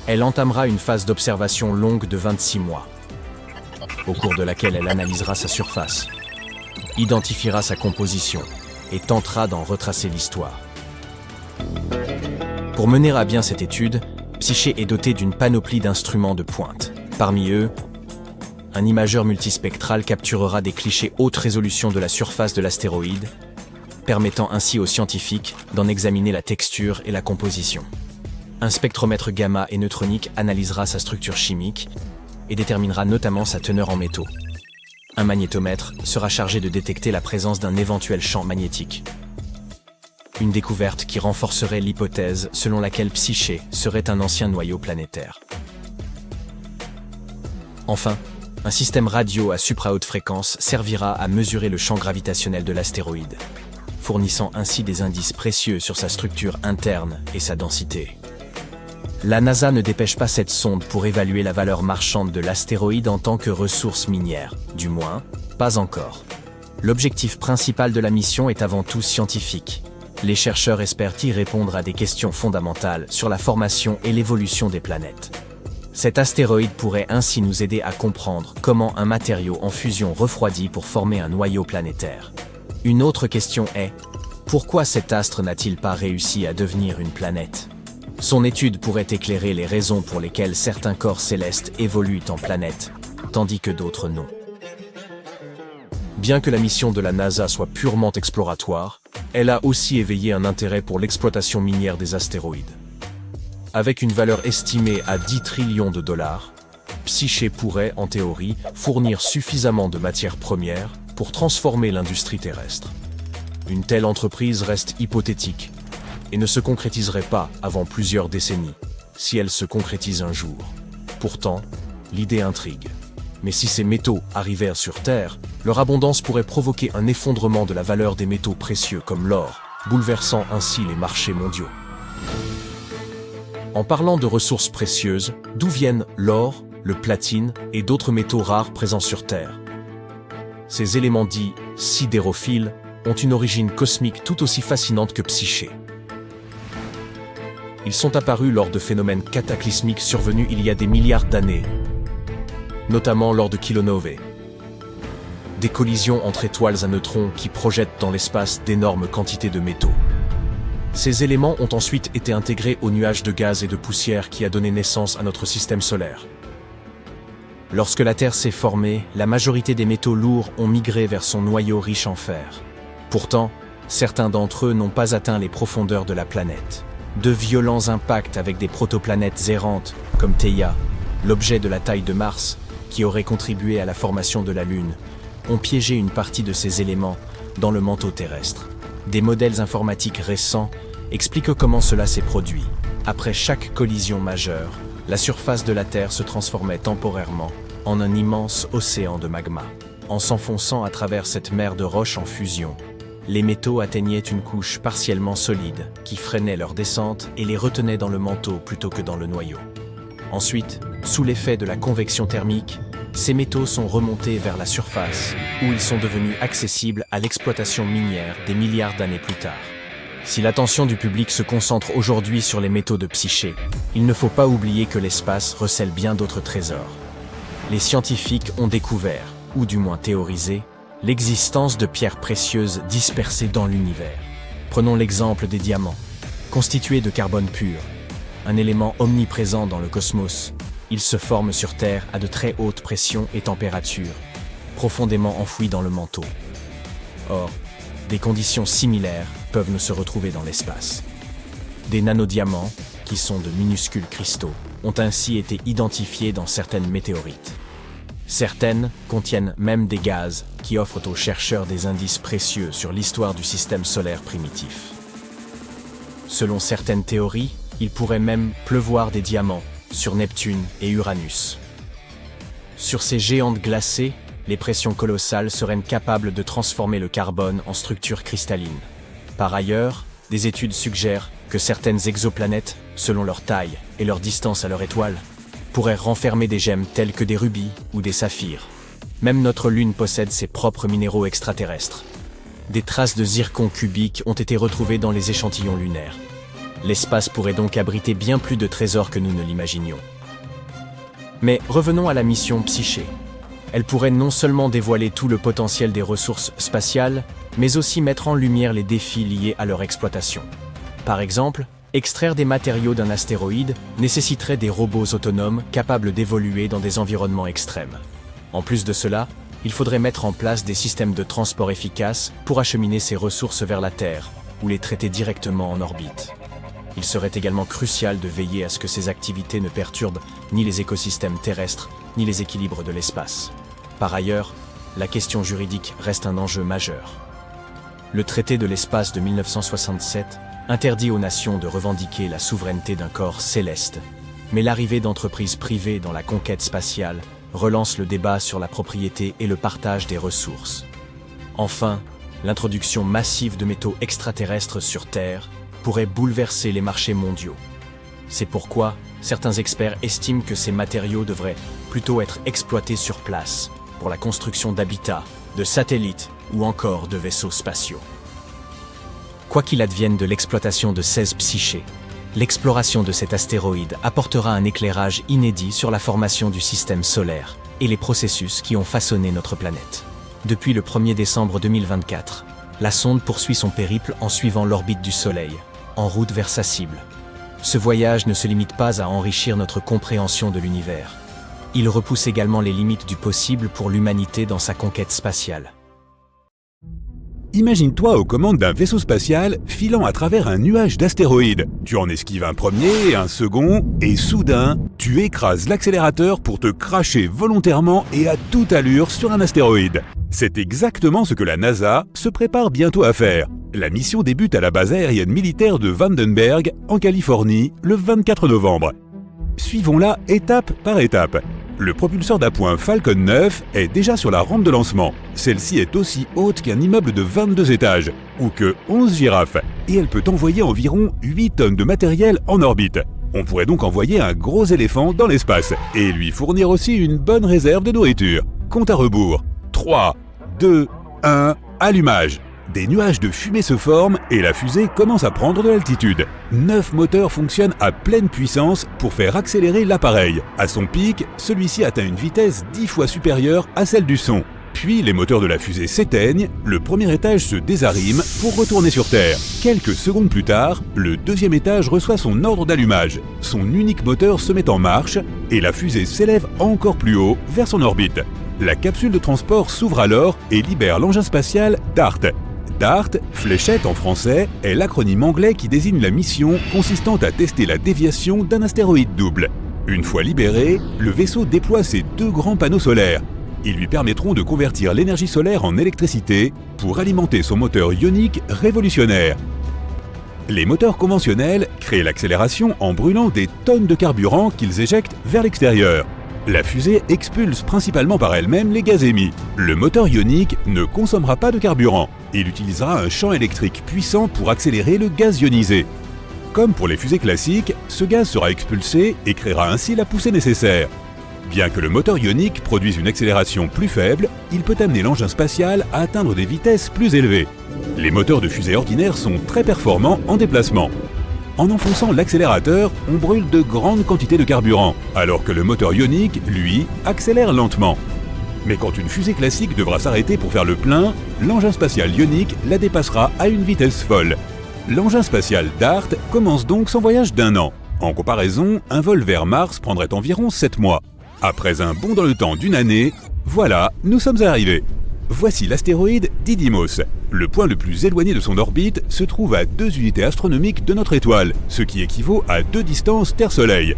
elle entamera une phase d'observation longue de 26 mois, au cours de laquelle elle analysera sa surface, identifiera sa composition et tentera d'en retracer l'histoire. Pour mener à bien cette étude, Psyché est doté d'une panoplie d'instruments de pointe. Parmi eux, un imageur multispectral capturera des clichés haute résolution de la surface de l'astéroïde, permettant ainsi aux scientifiques d'en examiner la texture et la composition. Un spectromètre gamma et neutronique analysera sa structure chimique et déterminera notamment sa teneur en métaux. Un magnétomètre sera chargé de détecter la présence d'un éventuel champ magnétique. Une découverte qui renforcerait l'hypothèse selon laquelle Psyché serait un ancien noyau planétaire. Enfin, Un système radio à supra-haute fréquence servira à mesurer le champ gravitationnel de l'astéroïde, fournissant ainsi des indices précieux sur sa structure interne et sa densité. La NASA ne dépêche pas cette sonde pour évaluer la valeur marchande de l'astéroïde en tant que ressource minière, du moins, pas encore. L'objectif principal de la mission est avant tout scientifique. Les chercheurs espèrent y répondre à des questions fondamentales sur la formation et l'évolution des planètes. Cet astéroïde pourrait ainsi nous aider à comprendre comment un matériau en fusion refroidit pour former un noyau planétaire. Une autre question est, pourquoi cet astre n'a-t-il pas réussi à devenir une planète ? Son étude pourrait éclairer les raisons pour lesquelles certains corps célestes évoluent en planètes, tandis que d'autres non. Bien que la mission de la NASA soit purement exploratoire, elle a aussi éveillé un intérêt pour l'exploitation minière des astéroïdes. Avec une valeur estimée à 10 trillions de dollars, Psyché pourrait, en théorie, fournir suffisamment de matières premières pour transformer l'industrie terrestre. Une telle entreprise reste hypothétique et ne se concrétiserait pas avant plusieurs décennies, si elle se concrétise un jour. Pourtant, l'idée intrigue. Mais si ces métaux arrivèrent sur Terre, leur abondance pourrait provoquer un effondrement de la valeur des métaux précieux comme l'or, bouleversant ainsi les marchés mondiaux. En parlant de ressources précieuses, d'où viennent l'or, le platine et d'autres métaux rares présents sur Terre? Ces éléments dits sidérophiles ont une origine cosmique tout aussi fascinante que Psyché. Ils sont apparus lors de phénomènes cataclysmiques survenus il y a des milliards d'années, notamment lors de kilonovae, des collisions entre étoiles à neutrons qui projettent dans l'espace d'énormes quantités de métaux. Ces éléments ont ensuite été intégrés au nuage de gaz et de poussière qui a donné naissance à notre système solaire. Lorsque la Terre s'est formée, la majorité des métaux lourds ont migré vers son noyau riche en fer. Pourtant, certains d'entre eux n'ont pas atteint les profondeurs de la planète. De violents impacts avec des protoplanètes errantes, comme Theia, l'objet de la taille de Mars, qui aurait contribué à la formation de la Lune, ont piégé une partie de ces éléments dans le manteau terrestre. Des modèles informatiques récents expliquent comment cela s'est produit. Après chaque collision majeure, la surface de la Terre se transformait temporairement en un immense océan de magma. En s'enfonçant à travers cette mer de roches en fusion, les métaux atteignaient une couche partiellement solide qui freinait leur descente et les retenait dans le manteau plutôt que dans le noyau. Ensuite, sous l'effet de la convection thermique, ces métaux sont remontés vers la surface, où ils sont devenus accessibles à l'exploitation minière des milliards d'années plus tard. Si l'attention du public se concentre aujourd'hui sur les métaux de Psyché, il ne faut pas oublier que l'espace recèle bien d'autres trésors. Les scientifiques ont découvert, ou du moins théorisé, l'existence de pierres précieuses dispersées dans l'univers. Prenons l'exemple des diamants, constitués de carbone pur, un élément omniprésent dans le cosmos. Ils se forment sur Terre à de très hautes pressions et températures, profondément enfouis dans le manteau. Or, des conditions similaires peuvent ne se retrouver dans l'espace. Des nanodiamants, qui sont de minuscules cristaux, ont ainsi été identifiés dans certaines météorites. Certaines contiennent même des gaz qui offrent aux chercheurs des indices précieux sur l'histoire du système solaire primitif. Selon certaines théories, il pourrait même pleuvoir des diamants sur Neptune et Uranus. Sur ces géantes glacées, les pressions colossales seraient capables de transformer le carbone en structure cristalline. Par ailleurs, des études suggèrent que certaines exoplanètes, selon leur taille et leur distance à leur étoile, pourraient renfermer des gemmes telles que des rubis ou des saphirs. Même notre Lune possède ses propres minéraux extraterrestres. Des traces de zircon cubique ont été retrouvées dans les échantillons lunaires. L'espace pourrait donc abriter bien plus de trésors que nous ne l'imaginions. Mais revenons à la mission Psyché. Elle pourrait non seulement dévoiler tout le potentiel des ressources spatiales, mais aussi mettre en lumière les défis liés à leur exploitation. Par exemple, extraire des matériaux d'un astéroïde nécessiterait des robots autonomes capables d'évoluer dans des environnements extrêmes. En plus de cela, il faudrait mettre en place des systèmes de transport efficaces pour acheminer ces ressources vers la Terre, ou les traiter directement en orbite. Il serait également crucial de veiller à ce que ces activités ne perturbent ni les écosystèmes terrestres, ni les équilibres de l'espace. Par ailleurs, la question juridique reste un enjeu majeur. Le traité de l'espace de 1967 interdit aux nations de revendiquer la souveraineté d'un corps céleste, mais l'arrivée d'entreprises privées dans la conquête spatiale relance le débat sur la propriété et le partage des ressources. Enfin, l'introduction massive de métaux extraterrestres sur Terre pourrait bouleverser les marchés mondiaux. C'est pourquoi certains experts estiment que ces matériaux devraient plutôt être exploités sur place pour la construction d'habitats, de satellites ou encore de vaisseaux spatiaux. Quoi qu'il advienne de l'exploitation de 16 Psyché, l'exploration de cet astéroïde apportera un éclairage inédit sur la formation du système solaire et les processus qui ont façonné notre planète. Depuis le 1er décembre 2024, la sonde poursuit son périple en suivant l'orbite du Soleil, en route vers sa cible. Ce voyage ne se limite pas à enrichir notre compréhension de l'univers. Il repousse également les limites du possible pour l'humanité dans sa conquête spatiale. Imagine-toi aux commandes d'un vaisseau spatial filant à travers un nuage d'astéroïdes. Tu en esquives un premier, un second, et soudain, tu écrases l'accélérateur pour te cracher volontairement et à toute allure sur un astéroïde. C'est exactement ce que la NASA se prépare bientôt à faire. La mission débute à la base aérienne militaire de Vandenberg, en Californie, le 24 novembre. Suivons-la étape par étape. Le propulseur d'appoint Falcon 9 est déjà sur la rampe de lancement. Celle-ci est aussi haute qu'un immeuble de 22 étages, ou que 11 girafes, et elle peut envoyer environ 8 tonnes de matériel en orbite. On pourrait donc envoyer un gros éléphant dans l'espace, et lui fournir aussi une bonne réserve de nourriture. Compte à rebours. 3, 2, 1, allumage. Des nuages de fumée se forment et la fusée commence à prendre de l'altitude. 9 moteurs fonctionnent à pleine puissance pour faire accélérer l'appareil. À son pic, celui-ci atteint une vitesse 10 fois supérieure à celle du son. Puis les moteurs de la fusée s'éteignent, le premier étage se désarime pour retourner sur Terre. Quelques secondes plus tard, le deuxième étage reçoit son ordre d'allumage. Son unique moteur se met en marche et la fusée s'élève encore plus haut vers son orbite. La capsule de transport s'ouvre alors et libère l'engin spatial DART. DART, fléchette en français, est l'acronyme anglais qui désigne la mission consistant à tester la déviation d'un astéroïde double. Une fois libéré, le vaisseau déploie ses 2 grands panneaux solaires. Ils lui permettront de convertir l'énergie solaire en électricité pour alimenter son moteur ionique révolutionnaire. Les moteurs conventionnels créent l'accélération en brûlant des tonnes de carburant qu'ils éjectent vers l'extérieur. La fusée expulse principalement par elle-même les gaz émis. Le moteur ionique ne consommera pas de carburant. Il utilisera un champ électrique puissant pour accélérer le gaz ionisé. Comme pour les fusées classiques, ce gaz sera expulsé et créera ainsi la poussée nécessaire. Bien que le moteur ionique produise une accélération plus faible, il peut amener l'engin spatial à atteindre des vitesses plus élevées. Les moteurs de fusée ordinaires sont très performants en déplacement. En enfonçant l'accélérateur, on brûle de grandes quantités de carburant, alors que le moteur ionique, lui, accélère lentement. Mais quand une fusée classique devra s'arrêter pour faire le plein, l'engin spatial ionique la dépassera à une vitesse folle. L'engin spatial DART commence donc son voyage d'1 an. En comparaison, un vol vers Mars prendrait environ 7 mois. Après un bond dans le temps d'1 année, voilà, nous sommes arrivés. Voici l'astéroïde Didymos. Le point le plus éloigné de son orbite se trouve à 2 unités astronomiques de notre étoile, ce qui équivaut à 2 distances Terre-Soleil.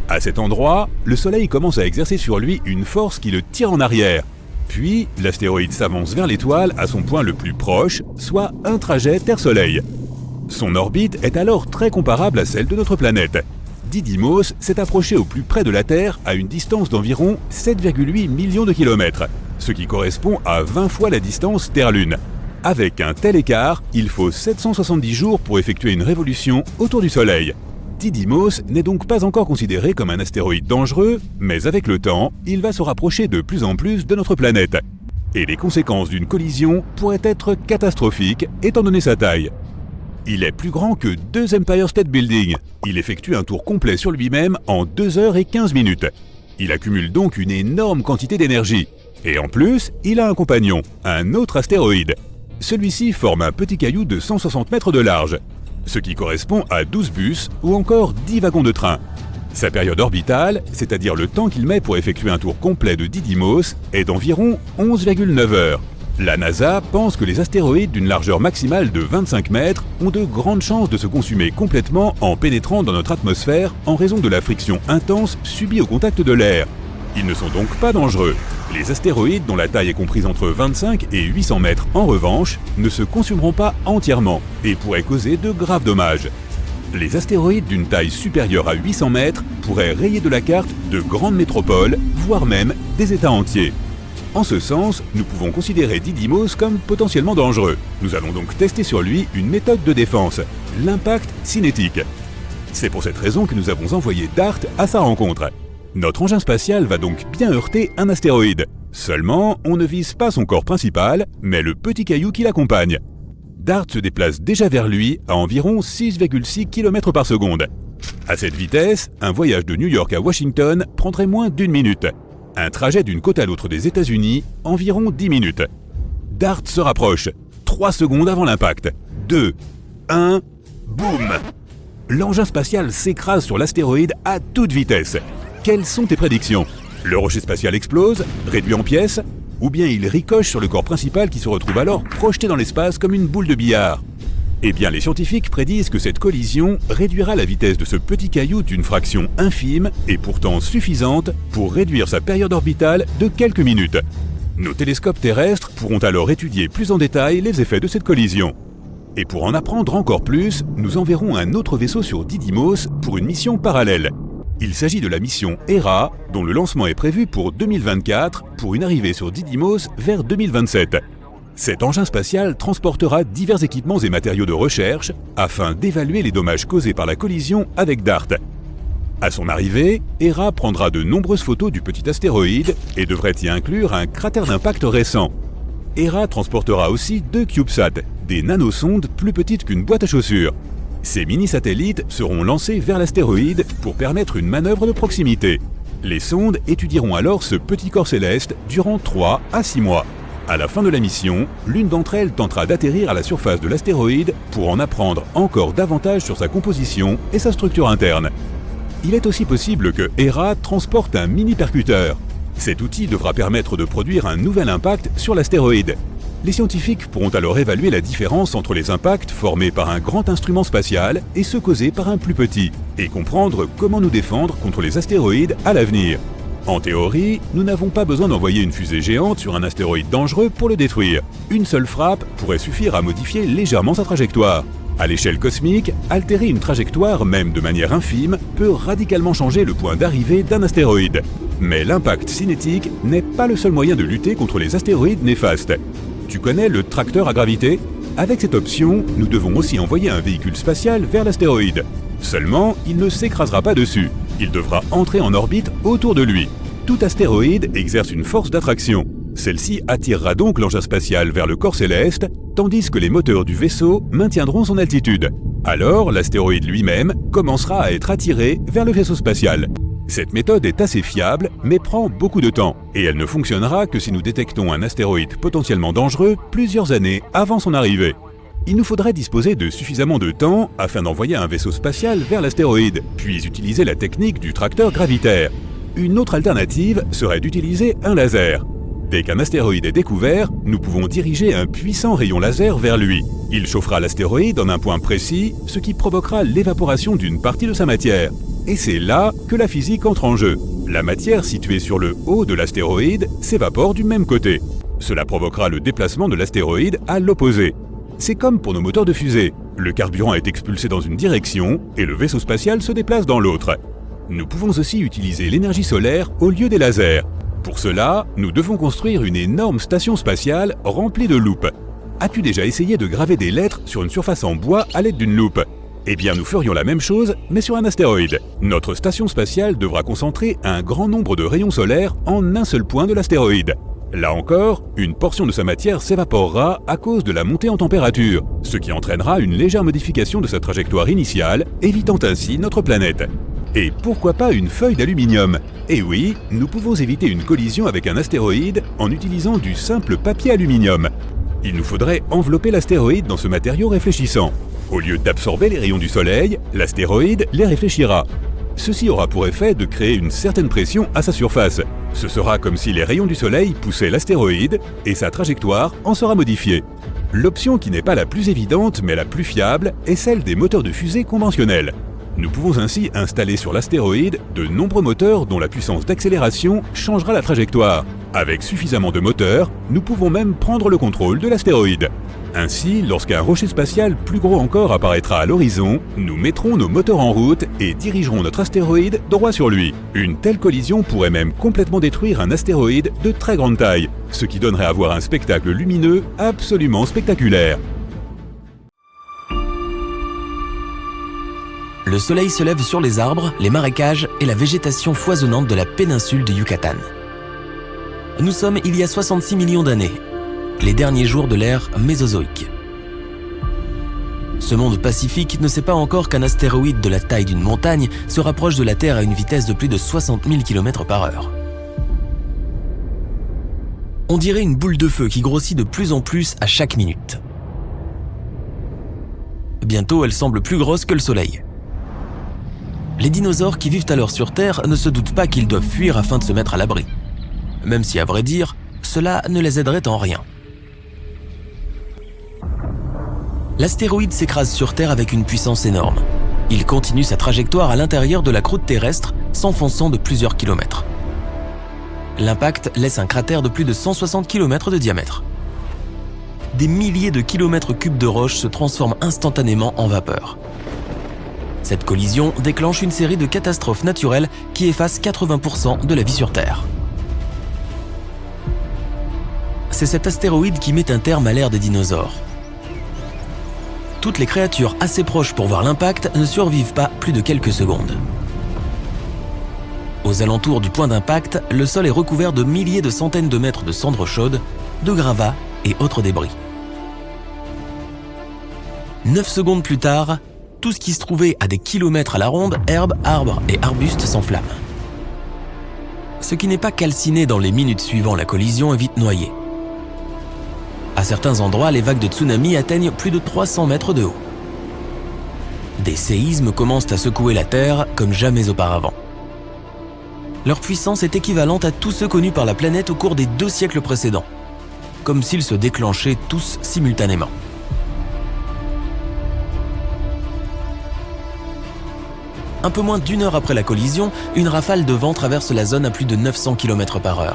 À cet endroit, le Soleil commence à exercer sur lui une force qui le tire en arrière. Puis, l'astéroïde s'avance vers l'étoile à son point le plus proche, soit un trajet Terre-Soleil. Son orbite est alors très comparable à celle de notre planète. Didymos s'est approché au plus près de la Terre à une distance d'environ 7,8 millions de kilomètres, ce qui correspond à 20 fois la distance Terre-Lune. Avec un tel écart, il faut 770 jours pour effectuer une révolution autour du Soleil. Didymos n'est donc pas encore considéré comme un astéroïde dangereux, mais avec le temps, il va se rapprocher de plus en plus de notre planète. Et les conséquences d'une collision pourraient être catastrophiques étant donné sa taille. Il est plus grand que 2 Empire State Building. Il effectue un tour complet sur lui-même en 2 heures et 15 minutes. Il accumule donc une énorme quantité d'énergie. Et en plus, il a un compagnon, un autre astéroïde. Celui-ci forme un petit caillou de 160 mètres de large, ce qui correspond à 12 bus ou encore 10 wagons de train. Sa période orbitale, c'est-à-dire le temps qu'il met pour effectuer un tour complet de Didymos, est d'environ 11,9 heures. La NASA pense que les astéroïdes d'une largeur maximale de 25 mètres ont de grandes chances de se consumer complètement en pénétrant dans notre atmosphère en raison de la friction intense subie au contact de l'air. Ils ne sont donc pas dangereux. Les astéroïdes dont la taille est comprise entre 25 et 800 mètres, en revanche, ne se consumeront pas entièrement et pourraient causer de graves dommages. Les astéroïdes d'une taille supérieure à 800 mètres pourraient rayer de la carte de grandes métropoles, voire même des États entiers. En ce sens, nous pouvons considérer Didymos comme potentiellement dangereux. Nous allons donc tester sur lui une méthode de défense, l'impact cinétique. C'est pour cette raison que nous avons envoyé DART à sa rencontre. Notre engin spatial va donc bien heurter un astéroïde. Seulement, on ne vise pas son corps principal, mais le petit caillou qui l'accompagne. DART se déplace déjà vers lui à environ 6,6 km par seconde. À cette vitesse, un voyage de New York à Washington prendrait moins d'1 minute. Un trajet d'une côte à l'autre des États-Unis, environ 10 minutes. DART se rapproche, 3 secondes avant l'impact. 2, 1, boum! L'engin spatial s'écrase sur l'astéroïde à toute vitesse. Quelles sont tes prédictions? Le rocher spatial explose, réduit en pièces, ou bien il ricoche sur le corps principal qui se retrouve alors projeté dans l'espace comme une boule de billard? Eh bien, les scientifiques prédisent que cette collision réduira la vitesse de ce petit caillou d'une fraction infime et pourtant suffisante pour réduire sa période orbitale de quelques minutes. Nos télescopes terrestres pourront alors étudier plus en détail les effets de cette collision. Et pour en apprendre encore plus, nous enverrons un autre vaisseau sur Didymos pour une mission parallèle. Il s'agit de la mission Hera, dont le lancement est prévu pour 2024 pour une arrivée sur Didymos vers 2027. Cet engin spatial transportera divers équipements et matériaux de recherche afin d'évaluer les dommages causés par la collision avec DART. À son arrivée, Hera prendra de nombreuses photos du petit astéroïde et devrait y inclure un cratère d'impact récent. Hera transportera aussi 2 CubeSats, des nanosondes plus petites qu'une boîte à chaussures. Ces mini-satellites seront lancés vers l'astéroïde pour permettre une manœuvre de proximité. Les sondes étudieront alors ce petit corps céleste durant 3 à 6 mois. À la fin de la mission, l'une d'entre elles tentera d'atterrir à la surface de l'astéroïde pour en apprendre encore davantage sur sa composition et sa structure interne. Il est aussi possible que Hera transporte un mini-percuteur. Cet outil devra permettre de produire un nouvel impact sur l'astéroïde. Les scientifiques pourront alors évaluer la différence entre les impacts formés par un grand instrument spatial et ceux causés par un plus petit, et comprendre comment nous défendre contre les astéroïdes à l'avenir. En théorie, nous n'avons pas besoin d'envoyer une fusée géante sur un astéroïde dangereux pour le détruire. Une seule frappe pourrait suffire à modifier légèrement sa trajectoire. À l'échelle cosmique, altérer une trajectoire, même de manière infime, peut radicalement changer le point d'arrivée d'un astéroïde. Mais l'impact cinétique n'est pas le seul moyen de lutter contre les astéroïdes néfastes. Tu connais le tracteur à gravité? Avec cette option, nous devons aussi envoyer un véhicule spatial vers l'astéroïde. Seulement, il ne s'écrasera pas dessus. Il devra entrer en orbite autour de lui. Tout astéroïde exerce une force d'attraction. Celle-ci attirera donc l'engin spatial vers le corps céleste, tandis que les moteurs du vaisseau maintiendront son altitude. Alors, l'astéroïde lui-même commencera à être attiré vers le vaisseau spatial. Cette méthode est assez fiable, mais prend beaucoup de temps, et elle ne fonctionnera que si nous détectons un astéroïde potentiellement dangereux plusieurs années avant son arrivée. Il nous faudrait disposer de suffisamment de temps afin d'envoyer un vaisseau spatial vers l'astéroïde, puis utiliser la technique du tracteur gravitaire. Une autre alternative serait d'utiliser un laser. Dès qu'un astéroïde est découvert, nous pouvons diriger un puissant rayon laser vers lui. Il chauffera l'astéroïde en un point précis, ce qui provoquera l'évaporation d'une partie de sa matière. Et c'est là que la physique entre en jeu. La matière située sur le haut de l'astéroïde s'évapore du même côté. Cela provoquera le déplacement de l'astéroïde à l'opposé. C'est comme pour nos moteurs de fusée. Le carburant est expulsé dans une direction et le vaisseau spatial se déplace dans l'autre. Nous pouvons aussi utiliser l'énergie solaire au lieu des lasers. Pour cela, nous devons construire une énorme station spatiale remplie de loupes. As-tu déjà essayé de graver des lettres sur une surface en bois à l'aide d'une loupe? Eh bien, nous ferions la même chose, mais sur un astéroïde. Notre station spatiale devra concentrer un grand nombre de rayons solaires en un seul point de l'astéroïde. Là encore, une portion de sa matière s'évaporera à cause de la montée en température, ce qui entraînera une légère modification de sa trajectoire initiale, évitant ainsi notre planète. Et pourquoi pas une feuille d'aluminium? Eh oui, nous pouvons éviter une collision avec un astéroïde en utilisant du simple papier aluminium. Il nous faudrait envelopper l'astéroïde dans ce matériau réfléchissant. Au lieu d'absorber les rayons du Soleil, l'astéroïde les réfléchira. Ceci aura pour effet de créer une certaine pression à sa surface. Ce sera comme si les rayons du Soleil poussaient l'astéroïde et sa trajectoire en sera modifiée. L'option qui n'est pas la plus évidente mais la plus fiable est celle des moteurs de fusée conventionnels. Nous pouvons ainsi installer sur l'astéroïde de nombreux moteurs dont la puissance d'accélération changera la trajectoire. Avec suffisamment de moteurs, nous pouvons même prendre le contrôle de l'astéroïde. Ainsi, lorsqu'un rocher spatial plus gros encore apparaîtra à l'horizon, nous mettrons nos moteurs en route et dirigerons notre astéroïde droit sur lui. Une telle collision pourrait même complètement détruire un astéroïde de très grande taille, ce qui donnerait à voir un spectacle lumineux absolument spectaculaire. Le soleil se lève sur les arbres, les marécages et la végétation foisonnante de la péninsule du Yucatan. Nous sommes il y a 66 millions d'années, les derniers jours de l'ère mésozoïque. Ce monde pacifique ne sait pas encore qu'un astéroïde de la taille d'une montagne se rapproche de la Terre à une vitesse de plus de 60 000 km/h. On dirait une boule de feu qui grossit de plus en plus à chaque minute. Bientôt, elle semble plus grosse que le Soleil. Les dinosaures qui vivent alors sur Terre ne se doutent pas qu'ils doivent fuir afin de se mettre à l'abri. Même si, à vrai dire, cela ne les aiderait en rien. L'astéroïde s'écrase sur Terre avec une puissance énorme. Il continue sa trajectoire à l'intérieur de la croûte terrestre, s'enfonçant de plusieurs kilomètres. L'impact laisse un cratère de plus de 160 km de diamètre. Des milliers de kilomètres cubes de roches se transforment instantanément en vapeur. Cette collision déclenche une série de catastrophes naturelles qui effacent 80% de la vie sur Terre. C'est cet astéroïde qui met un terme à l'ère des dinosaures. Toutes les créatures assez proches pour voir l'impact ne survivent pas plus de quelques secondes. Aux alentours du point d'impact, le sol est recouvert de milliers de centaines de mètres de cendres chaudes, de gravats et autres débris. 9 secondes plus tard, tout ce qui se trouvait à des kilomètres à la ronde, herbes, arbres et arbustes s'enflamment. Ce qui n'est pas calciné dans les minutes suivant la collision est vite noyé. À certains endroits, les vagues de tsunami atteignent plus de 300 mètres de haut. Des séismes commencent à secouer la Terre comme jamais auparavant. Leur puissance est équivalente à tous ceux connus par la planète au cours des 2 siècles précédents, comme s'ils se déclenchaient tous simultanément. Un peu moins d'1 heure après la collision, une rafale de vent traverse la zone à plus de 900 km/h.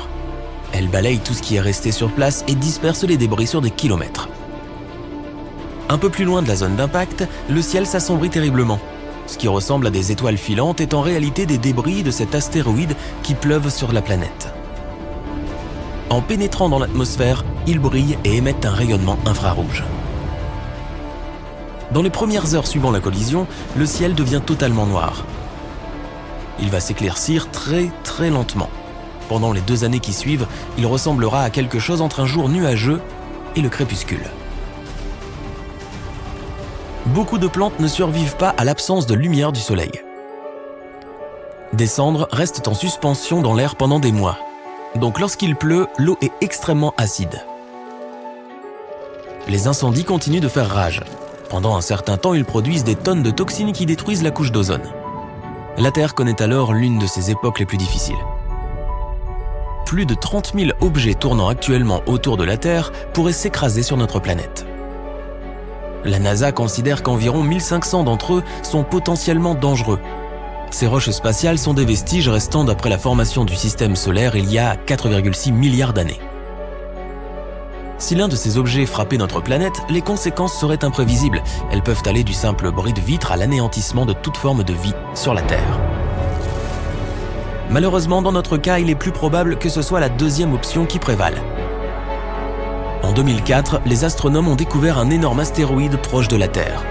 Elle balaye tout ce qui est resté sur place et disperse les débris sur des kilomètres. Un peu plus loin de la zone d'impact, le ciel s'assombrit terriblement. Ce qui ressemble à des étoiles filantes est en réalité des débris de cet astéroïde qui pleuvent sur la planète. En pénétrant dans l'atmosphère, ils brillent et émettent un rayonnement infrarouge. Dans les premières heures suivant la collision, le ciel devient totalement noir. Il va s'éclaircir très lentement. Pendant les 2 années qui suivent, il ressemblera à quelque chose entre un jour nuageux et le crépuscule. Beaucoup de plantes ne survivent pas à l'absence de lumière du soleil. Des cendres restent en suspension dans l'air pendant des mois. Donc lorsqu'il pleut, l'eau est extrêmement acide. Les incendies continuent de faire rage. Pendant un certain temps, ils produisent des tonnes de toxines qui détruisent la couche d'ozone. La Terre connaît alors l'une de ses époques les plus difficiles. Plus de 30 000 objets tournant actuellement autour de la Terre pourraient s'écraser sur notre planète. La NASA considère qu'environ 1500 d'entre eux sont potentiellement dangereux. Ces roches spatiales sont des vestiges restant d'après la formation du système solaire il y a 4,6 milliards d'années. Si l'un de ces objets frappait notre planète, les conséquences seraient imprévisibles. Elles peuvent aller du simple bris de vitre à l'anéantissement de toute forme de vie sur la Terre. Malheureusement, dans notre cas, il est plus probable que ce soit la deuxième option qui prévale. En 2004, les astronomes ont découvert un énorme astéroïde proche de la Terre.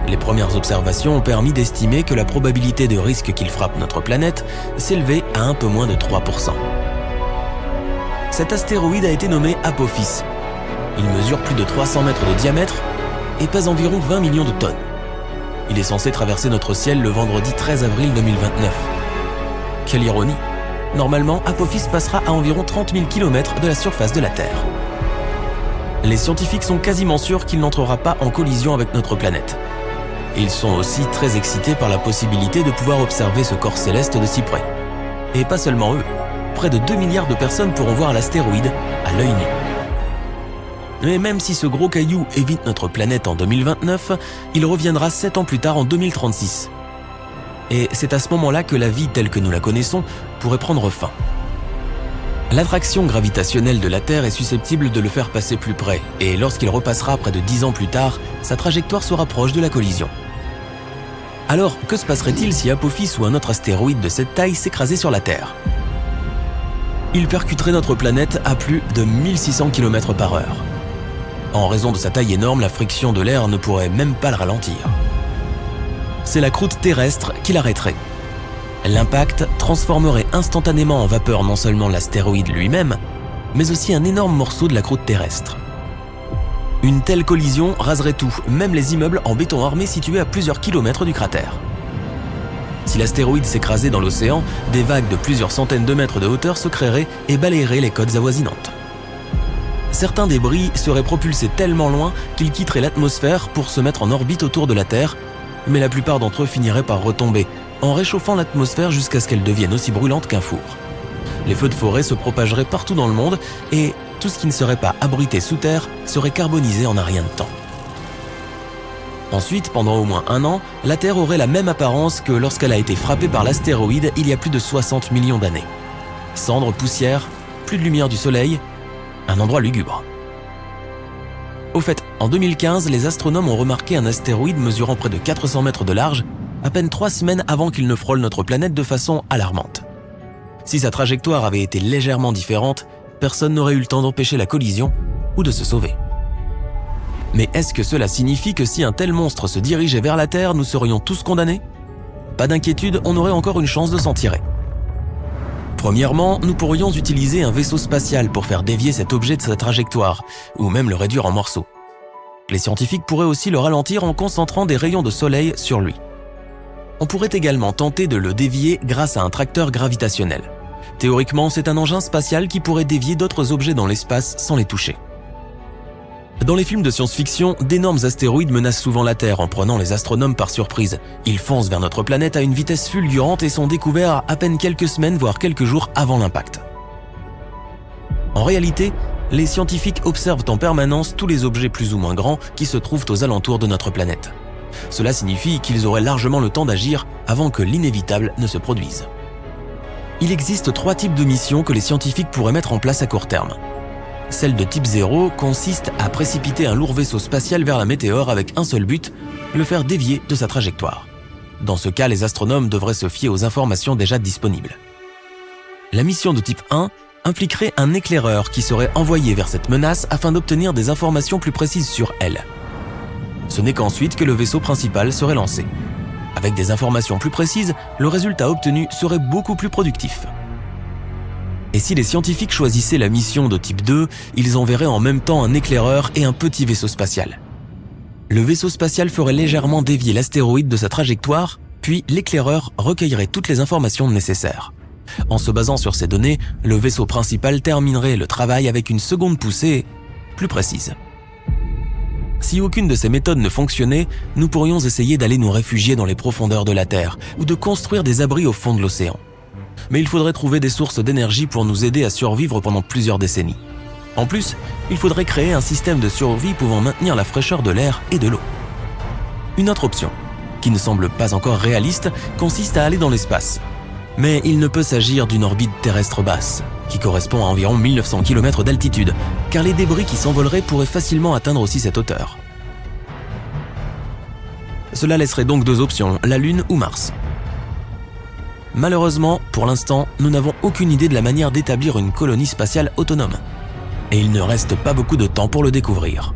Les premières observations ont permis d'estimer que la probabilité de risque qu'il frappe notre planète s'élevait à un peu moins de 3%. Cet astéroïde a été nommé Apophis. Il mesure plus de 300 mètres de diamètre et pèse environ 20 millions de tonnes. Il est censé traverser notre ciel le vendredi 13 avril 2029. Quelle ironie! Normalement, Apophis passera à environ 30 000 km de la surface de la Terre. Les scientifiques sont quasiment sûrs qu'il n'entrera pas en collision avec notre planète. Ils sont aussi très excités par la possibilité de pouvoir observer ce corps céleste de si près. Et pas seulement eux. Près de 2 milliards de personnes pourront voir l'astéroïde à l'œil nu. Mais même si ce gros caillou évite notre planète en 2029, il reviendra 7 ans plus tard en 2036. Et c'est à ce moment-là que la vie telle que nous la connaissons pourrait prendre fin. L'attraction gravitationnelle de la Terre est susceptible de le faire passer plus près, et lorsqu'il repassera près de 10 ans plus tard, sa trajectoire sera proche de la collision. Alors, que se passerait-il si Apophis ou un autre astéroïde de cette taille s'écrasait sur la Terre? Il percuterait notre planète à plus de 1600 km/h. En raison de sa taille énorme, la friction de l'air ne pourrait même pas le ralentir. C'est la croûte terrestre qui l'arrêterait. L'impact transformerait instantanément en vapeur non seulement l'astéroïde lui-même, mais aussi un énorme morceau de la croûte terrestre. Une telle collision raserait tout, même les immeubles en béton armé situés à plusieurs kilomètres du cratère. Si l'astéroïde s'écrasait dans l'océan, des vagues de plusieurs centaines de mètres de hauteur se créeraient et balayeraient les côtes avoisinantes. Certains débris seraient propulsés tellement loin qu'ils quitteraient l'atmosphère pour se mettre en orbite autour de la Terre, mais la plupart d'entre eux finiraient par retomber, en réchauffant l'atmosphère jusqu'à ce qu'elle devienne aussi brûlante qu'un four. Les feux de forêt se propageraient partout dans le monde et tout ce qui ne serait pas abrité sous terre serait carbonisé en un rien de temps. Ensuite, pendant au moins 1 an, la Terre aurait la même apparence que lorsqu'elle a été frappée par l'astéroïde il y a plus de 60 millions d'années. Cendres, poussière, plus de lumière du soleil, un endroit lugubre. Au fait, en 2015, les astronomes ont remarqué un astéroïde mesurant près de 400 mètres de large, à peine 3 semaines avant qu'il ne frôle notre planète de façon alarmante. Si sa trajectoire avait été légèrement différente, personne n'aurait eu le temps d'empêcher la collision ou de se sauver. Mais est-ce que cela signifie que si un tel monstre se dirigeait vers la Terre, nous serions tous condamnés? Pas d'inquiétude, on aurait encore une chance de s'en tirer. Premièrement, nous pourrions utiliser un vaisseau spatial pour faire dévier cet objet de sa trajectoire, ou même le réduire en morceaux. Les scientifiques pourraient aussi le ralentir en concentrant des rayons de soleil sur lui. On pourrait également tenter de le dévier grâce à un tracteur gravitationnel. Théoriquement, c'est un engin spatial qui pourrait dévier d'autres objets dans l'espace sans les toucher. Dans les films de science-fiction, d'énormes astéroïdes menacent souvent la Terre en prenant les astronomes par surprise. Ils foncent vers notre planète à une vitesse fulgurante et sont découverts à peine quelques semaines voire quelques jours avant l'impact. En réalité, les scientifiques observent en permanence tous les objets plus ou moins grands qui se trouvent aux alentours de notre planète. Cela signifie qu'ils auraient largement le temps d'agir avant que l'inévitable ne se produise. Il existe 3 types de missions que les scientifiques pourraient mettre en place à court terme. Celle de type 0 consiste à précipiter un lourd vaisseau spatial vers la météore avec un seul but, le faire dévier de sa trajectoire. Dans ce cas, les astronomes devraient se fier aux informations déjà disponibles. La mission de type 1 impliquerait un éclaireur qui serait envoyé vers cette menace afin d'obtenir des informations plus précises sur elle. Ce n'est qu'ensuite que le vaisseau principal serait lancé. Avec des informations plus précises, le résultat obtenu serait beaucoup plus productif. Et si les scientifiques choisissaient la mission de type 2, ils enverraient en même temps un éclaireur et un petit vaisseau spatial. Le vaisseau spatial ferait légèrement dévier l'astéroïde de sa trajectoire, puis l'éclaireur recueillerait toutes les informations nécessaires. En se basant sur ces données, le vaisseau principal terminerait le travail avec une seconde poussée plus précise. Si aucune de ces méthodes ne fonctionnait, nous pourrions essayer d'aller nous réfugier dans les profondeurs de la Terre ou de construire des abris au fond de l'océan. Mais il faudrait trouver des sources d'énergie pour nous aider à survivre pendant plusieurs décennies. En plus, il faudrait créer un système de survie pouvant maintenir la fraîcheur de l'air et de l'eau. Une autre option, qui ne semble pas encore réaliste, consiste à aller dans l'espace. Mais il ne peut s'agir d'une orbite terrestre basse, qui correspond à environ 1900 km d'altitude, car les débris qui s'envoleraient pourraient facilement atteindre aussi cette hauteur. Cela laisserait donc 2 options, la Lune ou Mars. Malheureusement, pour l'instant, nous n'avons aucune idée de la manière d'établir une colonie spatiale autonome. Et il ne reste pas beaucoup de temps pour le découvrir.